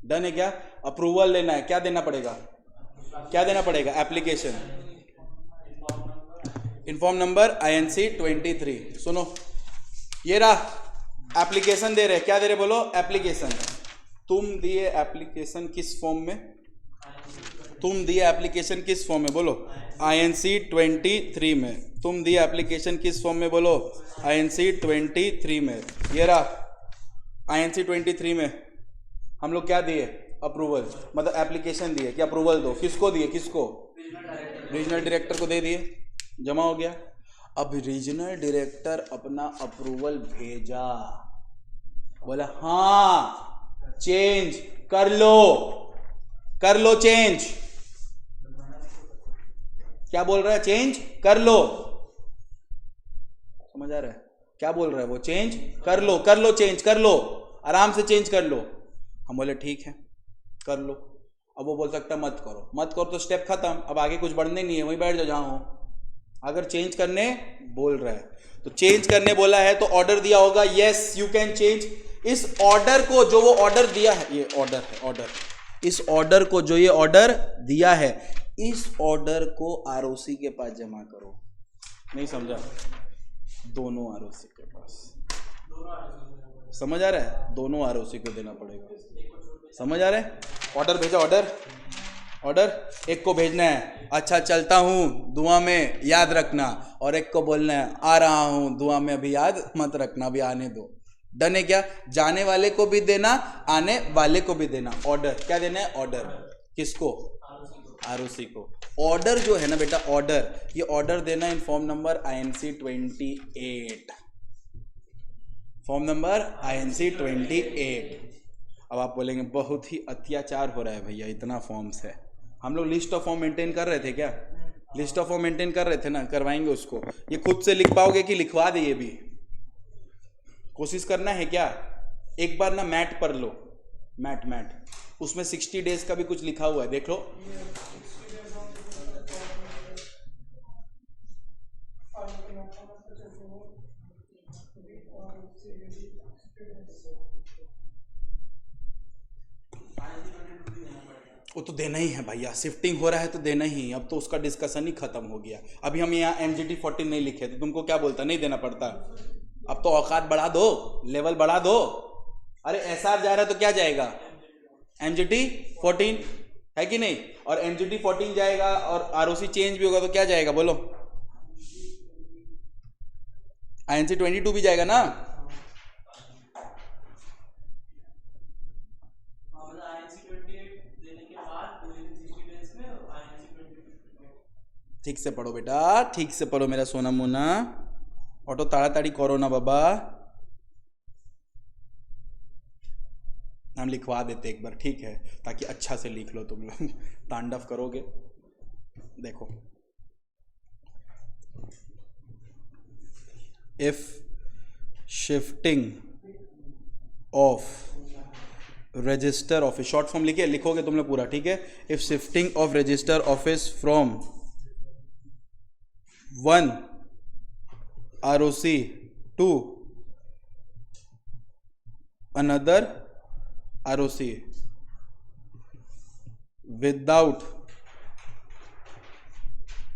Done है क्या। अप्रूवल लेना है, क्या देना पड़ेगा, क्या देना पड़ेगा, एप्लीकेशन, इनफॉर्म नंबर INC 23। सुनो, ये रहा एप्लीकेशन दे रहे, क्या दे रहे बोलो, एप्लीकेशन। तुम दिए एप्लीकेशन किस फॉर्म में, तुम दिए एप्लीकेशन किस फॉर्म में बोलो, INC 23 में। तुम दिए एप्लीकेशन किस फॉर्म में बोलो, INC 23 में। ये रहा INC 23 में हम लोग क्या दिए? अप्रूवल, मतलब एप्लीकेशन दिए कि अप्रूवल दो। किसको दिए? किसको? रीजनल डायरेक्टर को दे दिए, जमा हो गया। अब रीजनल डायरेक्टर अपना अप्रूवल भेजा, बोला हाँ चेंज कर लो, कर लो चेंज। क्या बोल रहा है? चेंज कर लो। समझ आ रहा है क्या बोल रहा है वो? चेंज कर लो, कर लो चेंज, कर लो, आराम से चेंज कर लो। हम बोले ठीक है कर लो। अब वो बोल सकता है मत करो, मत करो तो स्टेप खत्म, अब आगे कुछ बढ़ने नहीं है, वहीं बैठ जाओ जहां हो। अगर चेंज करने बोल रहा है तो चेंज करने बोला है तो ऑर्डर दिया होगा, यस यू कैन चेंज। इस ऑर्डर को, जो वो ऑर्डर दिया है, ये ऑर्डर है, ऑर्डर, इस ऑर्डर को, जो ये ऑर्डर दिया है, इस ऑर्डर को आरओसी के पास जमा करो। नहीं समझा? दोनों आरओसी के पास। समझ आ रहा है? दोनों आरओसी को देना पड़ेगा। समझ आ रहा है? ऑर्डर भेजा, ऑर्डर, ऑर्डर एक को भेजना है, अच्छा चलता हूँ दुआ में याद रखना, और एक को बोलना है आ रहा हूँ दुआ में अभी याद मत रखना, अभी आने दो। डन है क्या? जाने वाले को भी देना, आने वाले को भी देना। ऑर्डर क्या देना है? ऑर्डर। किसको? आरओसी को। ऑर्डर जो है ना बेटा, ऑर्डर, ये ऑर्डर देना इन form number INC 28, form number INC 28। अब आप बोलेंगे बहुत ही अत्याचार हो रहा है भैया, इतना फॉर्म्स है। हम लोग लिस्ट ऑफ फॉर्म मेंटेन कर रहे थे क्या? लिस्ट ऑफ फॉर्म मेंटेन कर रहे थे ना, करवाएंगे उसको। ये खुद से लिख पाओगे कि लिखवा दे? ये भी कोशिश करना है क्या? एक बार ना मैट पर लो, मैट, मैट, उसमें 60 डेज का भी कुछ लिखा हुआ है, देख लो। वो तो देना ही है भैया, शिफ्टिंग हो रहा है तो देना ही। अब तो उसका डिस्कशन ही खत्म हो गया। अभी हम यहाँ MGT 14 नहीं लिखे तो तुमको क्या बोलता? नहीं देना पड़ता। अब तो औकात बढ़ा दो, लेवल बढ़ा दो। अरे SR जा रहा है तो क्या जाएगा? MGT 14 है कि नहीं? और MGT 14 जाएगा और ROC चेंज भी होगा तो क्या जाएगा बोलो? INC 22 भी जाएगा ना? ठीक से पढ़ो बेटा, ठीक से पढ़ो मेरा सोना मोना, ऑटो ताड़ाताड़ी करो ना बाबा। हम लिखवा देते एक बार, ठीक है, ताकि अच्छा से लिख लो तुम लोग। तांडव करोगे। देखो, if shifting of register office, short form लिखे, लिखोगे तुम लोग पूरा, ठीक है। If shifting of register office from one ROC to another ROC without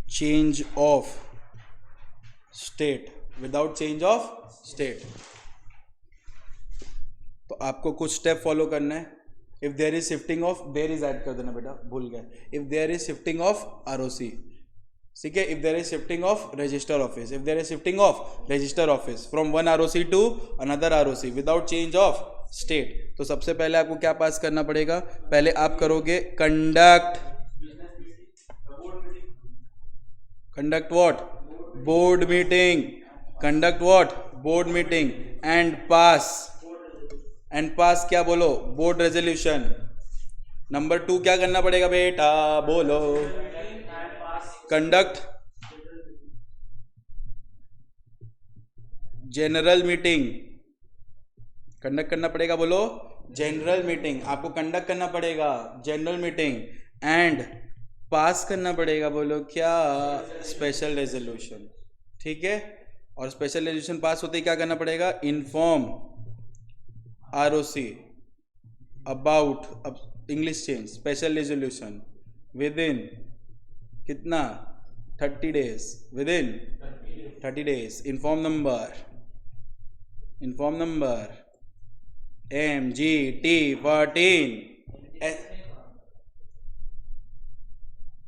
change of state, without change of state, तो आपको कुछ स्टेप फॉलो करना है। If there is shifting of, there is add कर देना बेटा, भूल गए। If there is shifting of ROC, ठीक है। If there is shifting of register office, if there is shifting of register office from one ROC to another ROC without change of state, तो सबसे पहले आपको क्या पास करना पड़ेगा? पहले आप करोगे conduct, conduct what? Board meeting, conduct what? Board meeting, and pass, and pass क्या बोलो? Board resolution. नंबर 2 क्या करना पड़ेगा बेटा? बोलो। कंडक्ट जनरल मीटिंग, कंडक्ट करना पड़ेगा, बोलो जनरल मीटिंग, आपको कंडक्ट करना पड़ेगा जनरल मीटिंग, एंड पास करना पड़ेगा, बोलो क्या? स्पेशल रेजोल्यूशन, ठीक है। और स्पेशल रेजोल्यूशन पास होते ही क्या करना पड़ेगा? इन्फॉर्म ROC अबाउट, अब English change, special resolution with इन कितना? 30 डेज, विद इन 30 days. Inform number, inform number MGT 14,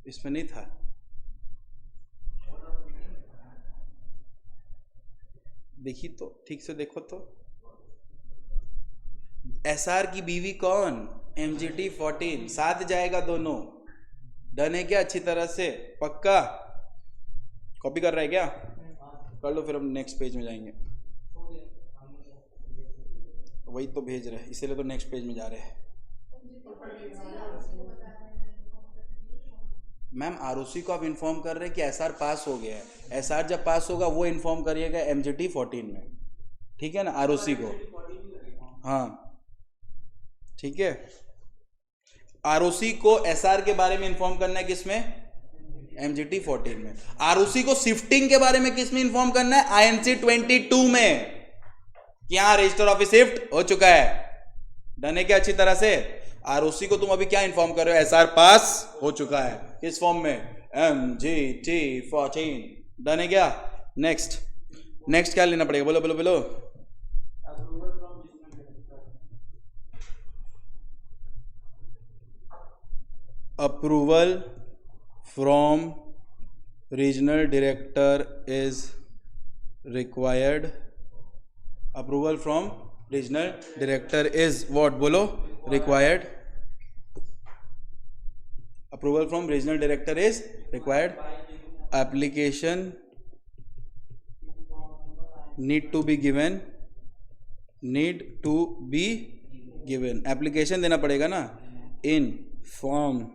इसमें नहीं था। देखी तो, ठीक से देखो तो, SR की बीवी कौन? MGT 14, साथ जाएगा दोनों। डन है क्या? अच्छी तरह से पक्का? कॉपी कर रहा है क्या? कर लो, फिर हम नेक्स्ट पेज में जाएंगे। वही तो भेज रहे हैं, इसीलिए तो नेक्स्ट पेज में जा रहे हैं। मैम ROC को आप इन्फॉर्म कर रहे हैं कि SR पास हो गया है। SR जब पास होगा वो इन्फॉर्म करिएगा MGT 14 में, ठीक है ना, ROC को। हाँ ठीक है, ROC को SR के बारे में इन्फॉर्म करना है, किसमें? MGT 14 में। ROC को शिफ्टिंग के बारे में किसमें इन्फॉर्म करना है? INC 22 में। क्या रजिस्टर ऑफिस शिफ्ट हो चुका है? डन है क्या अच्छी तरह से? ROC को तुम अभी क्या इन्फॉर्म कर रहे हो? SR पास हो चुका है, किस फॉर्म में? MGT 14। डन है क्या? नेक्स्ट क्या लेना पड़ेगा? बोलो बोलो बोलो। Approval from regional director is required. Approval from regional director is what? बोलो, required. Approval from regional director is required. Application need to be given. Application देना पड़ेगा ना, इन फॉर्म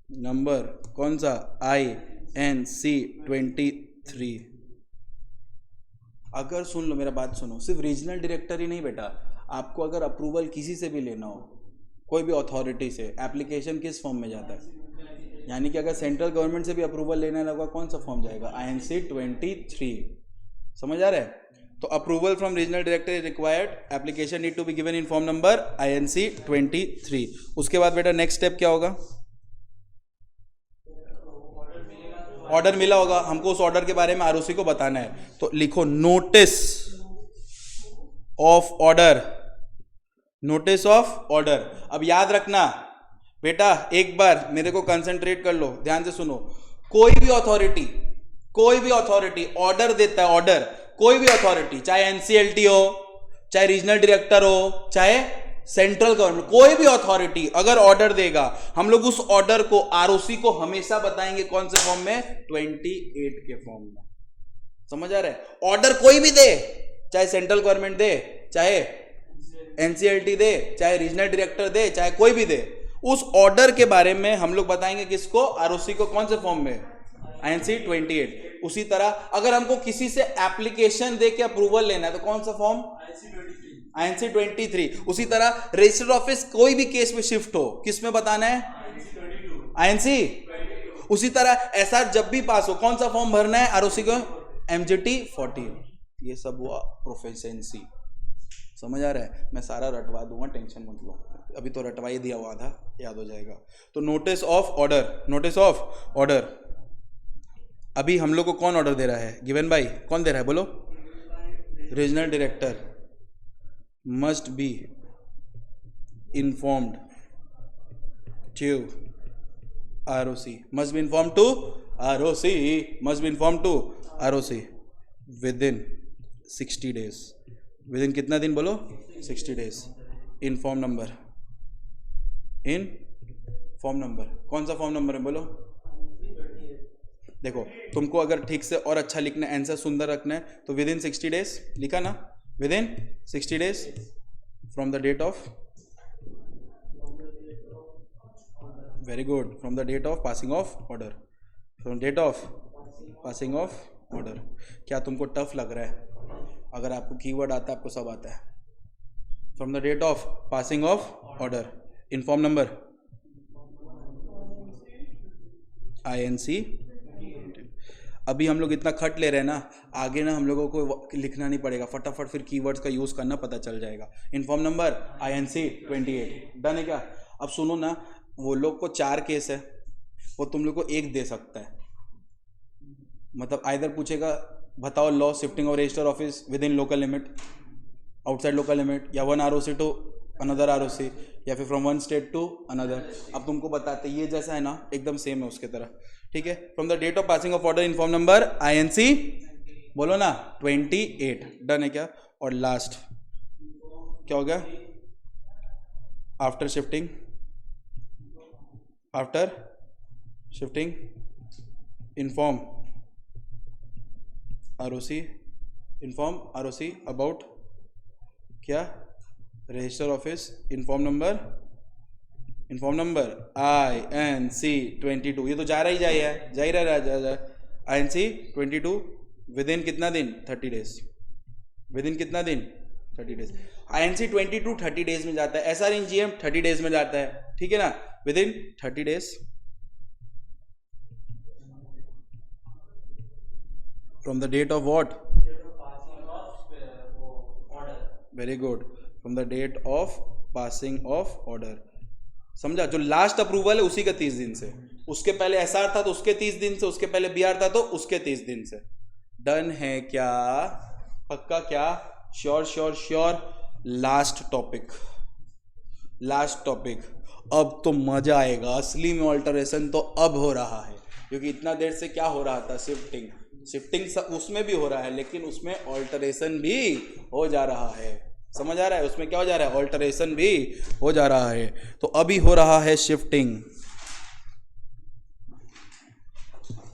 नंबर कौन सा? INC 23। अगर सुन लो, मेरा बात सुनो, सिर्फ रीजनल डायरेक्टर ही नहीं बेटा, आपको अगर अप्रूवल किसी से भी लेना हो, कोई भी अथॉरिटी से, एप्लीकेशन किस फॉर्म में जाता है? यानी कि अगर सेंट्रल गवर्नमेंट से भी अप्रूवल लेना लगा, कौन सा फॉर्म जाएगा? INC 23। समझ आ रहा है? तो approval from regional director is required, application need to be given in form number INC 23। उसके बाद बेटा नेक्स्ट स्टेप क्या होगा? ऑर्डर मिला होगा, हमको उस ऑर्डर के बारे में ROC को बताना है, तो लिखो notice of order. Notice of order. अब याद रखना बेटा, एक बार मेरे को कंसंट्रेट कर लो, ध्यान से सुनो। कोई भी अथॉरिटी ऑर्डर देता है, ऑर्डर, कोई भी अथॉरिटी, चाहे NCLT हो, चाहे रीजनल डायरेक्टर हो, चाहे सेंट्रल गवर्नमेंट, कोई भी अथॉरिटी अगर ऑर्डर देगा, हम लोग उस ऑर्डर को ROC को हमेशा बताएंगे कौन से फॉर्म में? 28 के फॉर्म में। समझ आ रहा है? ऑर्डर कोई भी दे, चाहे सेंट्रल गवर्नमेंट दे, चाहे NCLT दे, चाहे रीजनल डायरेक्टर दे, चाहे कोई भी दे, उस ऑर्डर के बारे में हम लोग बताएंगे किसको? ROC को। कौन से फॉर्म में? INC 28। उसी तरह अगर हमको किसी से एप्लीकेशन दे के अप्रूवल लेना है, तो कौन सा फॉर्म? INC 23। उसी तरह रजिस्टर ऑफिस कोई भी केस में शिफ्ट हो, किस में बताना है? INC। उसी तरह SR जब भी पास हो, कौन सा फॉर्म भरना है ROC को? MGT 14। ये सब हुआ प्रोफिशिएंसी। समझ आ रहा है? मैं सारा रटवा दूंगा, टेंशन मत लो, अभी तो रटवा ही दिया हुआ था, याद हो जाएगा। तो notice of order, notice of order. अभी हम लोग को कौन ऑर्डर दे रहा है? गिवन बाय कौन दे रहा है? बोलो। Regional director must be informed to ROC, must be inform to ROC, must be inform to ROC within 60 days. विद इन कितना दिन? बोलो 60 days. In form number, in form number, कौन सा फॉर्म नंबर है? बोलो। देखो, तुमको अगर ठीक से और अच्छा लिखना है, आंसर सुंदर रखना है, तो विद इन 60 डेज लिखा ना? Within 60 days from the date of, very good, from the date of passing of order, from date of passing of order. क्या तुमको टफ लग रहा है? अगर आपको कीवर्ड आता है, आपको सब आता है। From the date of passing of order, in form number INC। अभी हम लोग इतना खट ले रहे हैं ना, आगे ना हम लोगों को लिखना नहीं पड़ेगा, फटाफट फिर कीवर्ड्स का यूज करना पता चल जाएगा। Inform number INC 28। डन है क्या? अब सुनो ना, वो लोग को 4 केस है, वो तुम लोग को 1 दे सकता है। मतलब आइदर पूछेगा बताओ law shifting of register office with in local limit, outside local limit, या 1 ROC टू अनदर ROC, या फिर फ्रॉम 1 स्टेट टू अनदर। अब तुमको बताते ये जैसा है ना, एकदम सेम है उसके तरह, ठीक है। From the date of passing of order in form number INC, बोलो ना 28। डन है क्या? और लास्ट क्या हो गया? After shifting inform ROC about क्या, register office, inform number INC 22, ये तो जा रहा है INC 22 विद इन कितना दिन, 30 डेज, विद इन कितना दिन, 30 डेज। INC 22 30 डेज में जाता है, SRNGM 30 डेज में जाता है, ठीक है ना, within 30 days from the date of what, very good, from the date of passing of order. समझा, जो लास्ट अप्रूवल है उसी का 30 दिन से, उसके पहले SR था तो उसके 30 दिन से, उसके पहले BR था तो उसके 30 दिन से। डन है क्या, पक्का क्या, श्योर। लास्ट टॉपिक, अब तो मजा आएगा, असली में ऑल्टरेशन तो अब हो रहा है, क्योंकि इतना देर से क्या हो रहा था, शिफ्टिंग उसमें भी हो रहा है, लेकिन उसमें ऑल्टरेशन भी हो जा रहा है। समझ आ रहा है, उसमें क्या हो जा रहा है, ऑल्टरेशन भी हो जा रहा है। तो अभी हो रहा है shifting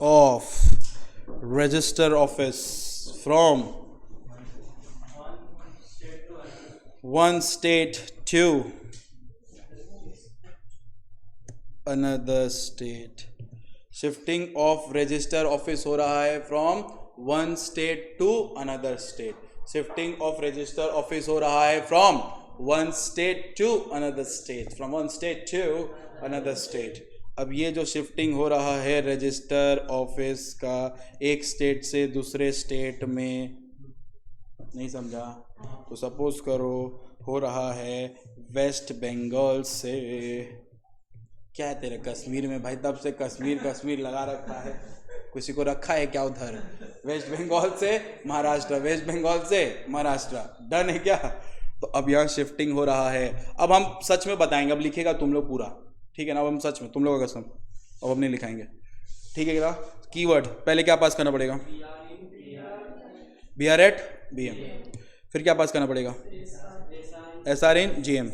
of register office from one state to another state. Shifting of register office हो रहा है from one state to another state. Shifting of register office हो रहा है from one state to another state, from one state to another state. अब ये जो shifting हो रहा है रजिस्टर ऑफिस का एक स्टेट से दूसरे स्टेट में, नहीं समझा तो सपोज करो हो रहा है वेस्ट बंगाल से, क्या है तेरे कश्मीर में भाई, तब से कश्मीर लगा रखा है, किसी को रखा है क्या उधर, वेस्ट बंगाल से महाराष्ट्र, वेस्ट बंगाल से महाराष्ट्र। डन है क्या, तो अब यहाँ शिफ्टिंग हो रहा है। अब हम सच में बताएंगे, अब लिखेगा तुम लोग पूरा, ठीक है ना, अब हम सच में, तुम लोगों का कसम, अब हम नहीं लिखाएंगे, ठीक है ना। कीवर्ड पहले क्या पास करना पड़ेगा, BR at BM, फिर क्या पास करना पड़ेगा, SR in GM।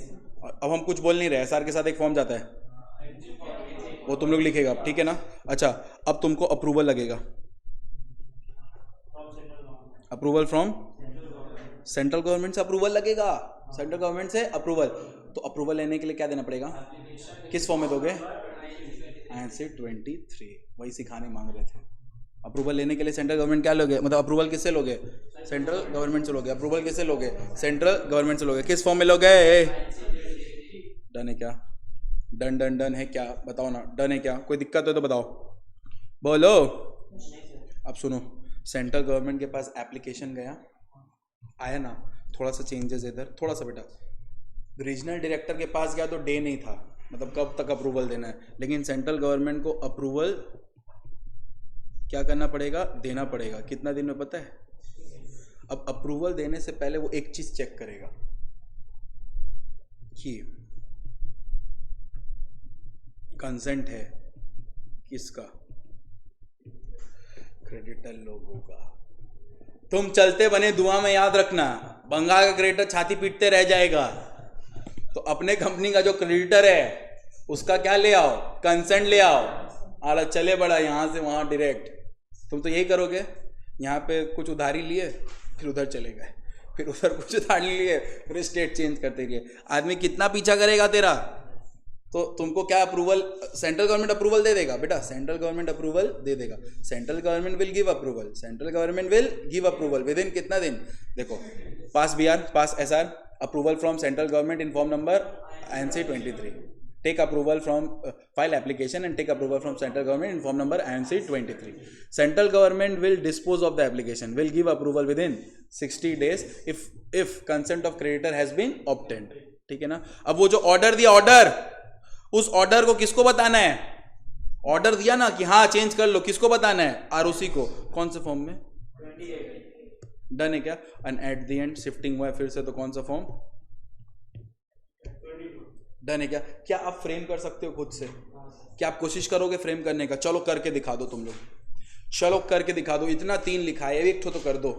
अब हम कुछ बोल नहीं रहे, SR के साथ एक फॉर्म जाता है, वो तुम लोग लिखेगा, ठीक है ना। अच्छा, अब तुमको अप्रूवल लगेगा, अप्रूवल फ्रॉम सेंट्रल गवर्नमेंट से अप्रूवल लगेगा, सेंट्रल गवर्नमेंट से अप्रूवल। तो अप्रूवल लेने के लिए क्या देना पड़ेगा, किस फॉर्म में दोगे, INC 23, वही सिखाने मांग रहे थे। अप्रूवल लेने के लिए सेंट्रल गवर्नमेंट क्या लोगे, मतलब अप्रूवल किससे लोगे, सेंट्रल गवर्नमेंट से लोगे। अप्रूवल किससे लोगे, सेंट्रल गवर्नमेंट से लोगे। किस फॉर्म में लोगे, डन है क्या, डन है क्या, बताओ ना, डन है क्या, कोई दिक्कत हो तो बताओ, बोलो। अब सुनो, सेंट्रल गवर्नमेंट के पास एप्लीकेशन गया, आया ना, थोड़ा सा चेंजेस इधर, थोड़ा सा बेटा, रीजनल डायरेक्टर के पास गया तो डे नहीं था, मतलब कब तक अप्रूवल देना है, लेकिन सेंट्रल गवर्नमेंट को अप्रूवल क्या करना पड़ेगा, देना पड़ेगा। कितना दिन में पता है। अब अप्रूवल देने से पहले वो एक चीज चेक करेगा कि कंसेंट है किसका, क्रेडिटर लोगों का। तुम चलते बने दुआ में याद रखना, बंगाल का क्रेडिटर छाती पीटते रह जाएगा, तो अपने कंपनी का जो क्रेडिटर है उसका क्या ले आओ, कंसेंट ले आओ, आला चले बड़ा यहाँ से वहाँ डायरेक्ट। तुम तो यही करोगे, यहाँ पे कुछ उधारी लिए फिर उधर चले गए, फिर उधर कुछ उधारी लिए फिर स्टेट चेंज करते रहिए। आदमी कितना पीछा करेगा तेरा, तो तुमको क्या अप्रूवल, सेंट्रल गवर्नमेंट अप्रूवल दे देगा बेटा, सेंट्रल गवर्नमेंट अप्रूवल दे देगा। Central government will give approval, central government will give approval with इन कितना दिन, देखो, पास BR, pass SR, approval from central government in form number INC 23, take approval from file application and take approval from central government in form number INC 23. Central government will dispose of the application, will give approval within 60 days if consent of creditor has been obtained, ठीक है ना। अब वो जो order दिया, order, उस order को किसको बताना है, ऑर्डर दिया ना कि हाँ चेंज कर लो, किसको बताना है, ROC को, कौन से फॉर्म में, 28। डन है क्या, and at the end shifting हुआ है फिर से, तो कौन सा फॉर्म, डन है क्या। क्या आप फ्रेम कर सकते हो खुद से, क्या आप कोशिश करोगे फ्रेम करने का, चलो करके दिखा दो तुम लोग, चलो करके दिखा दो। इतना 3 लिखा है, एक तो कर दो।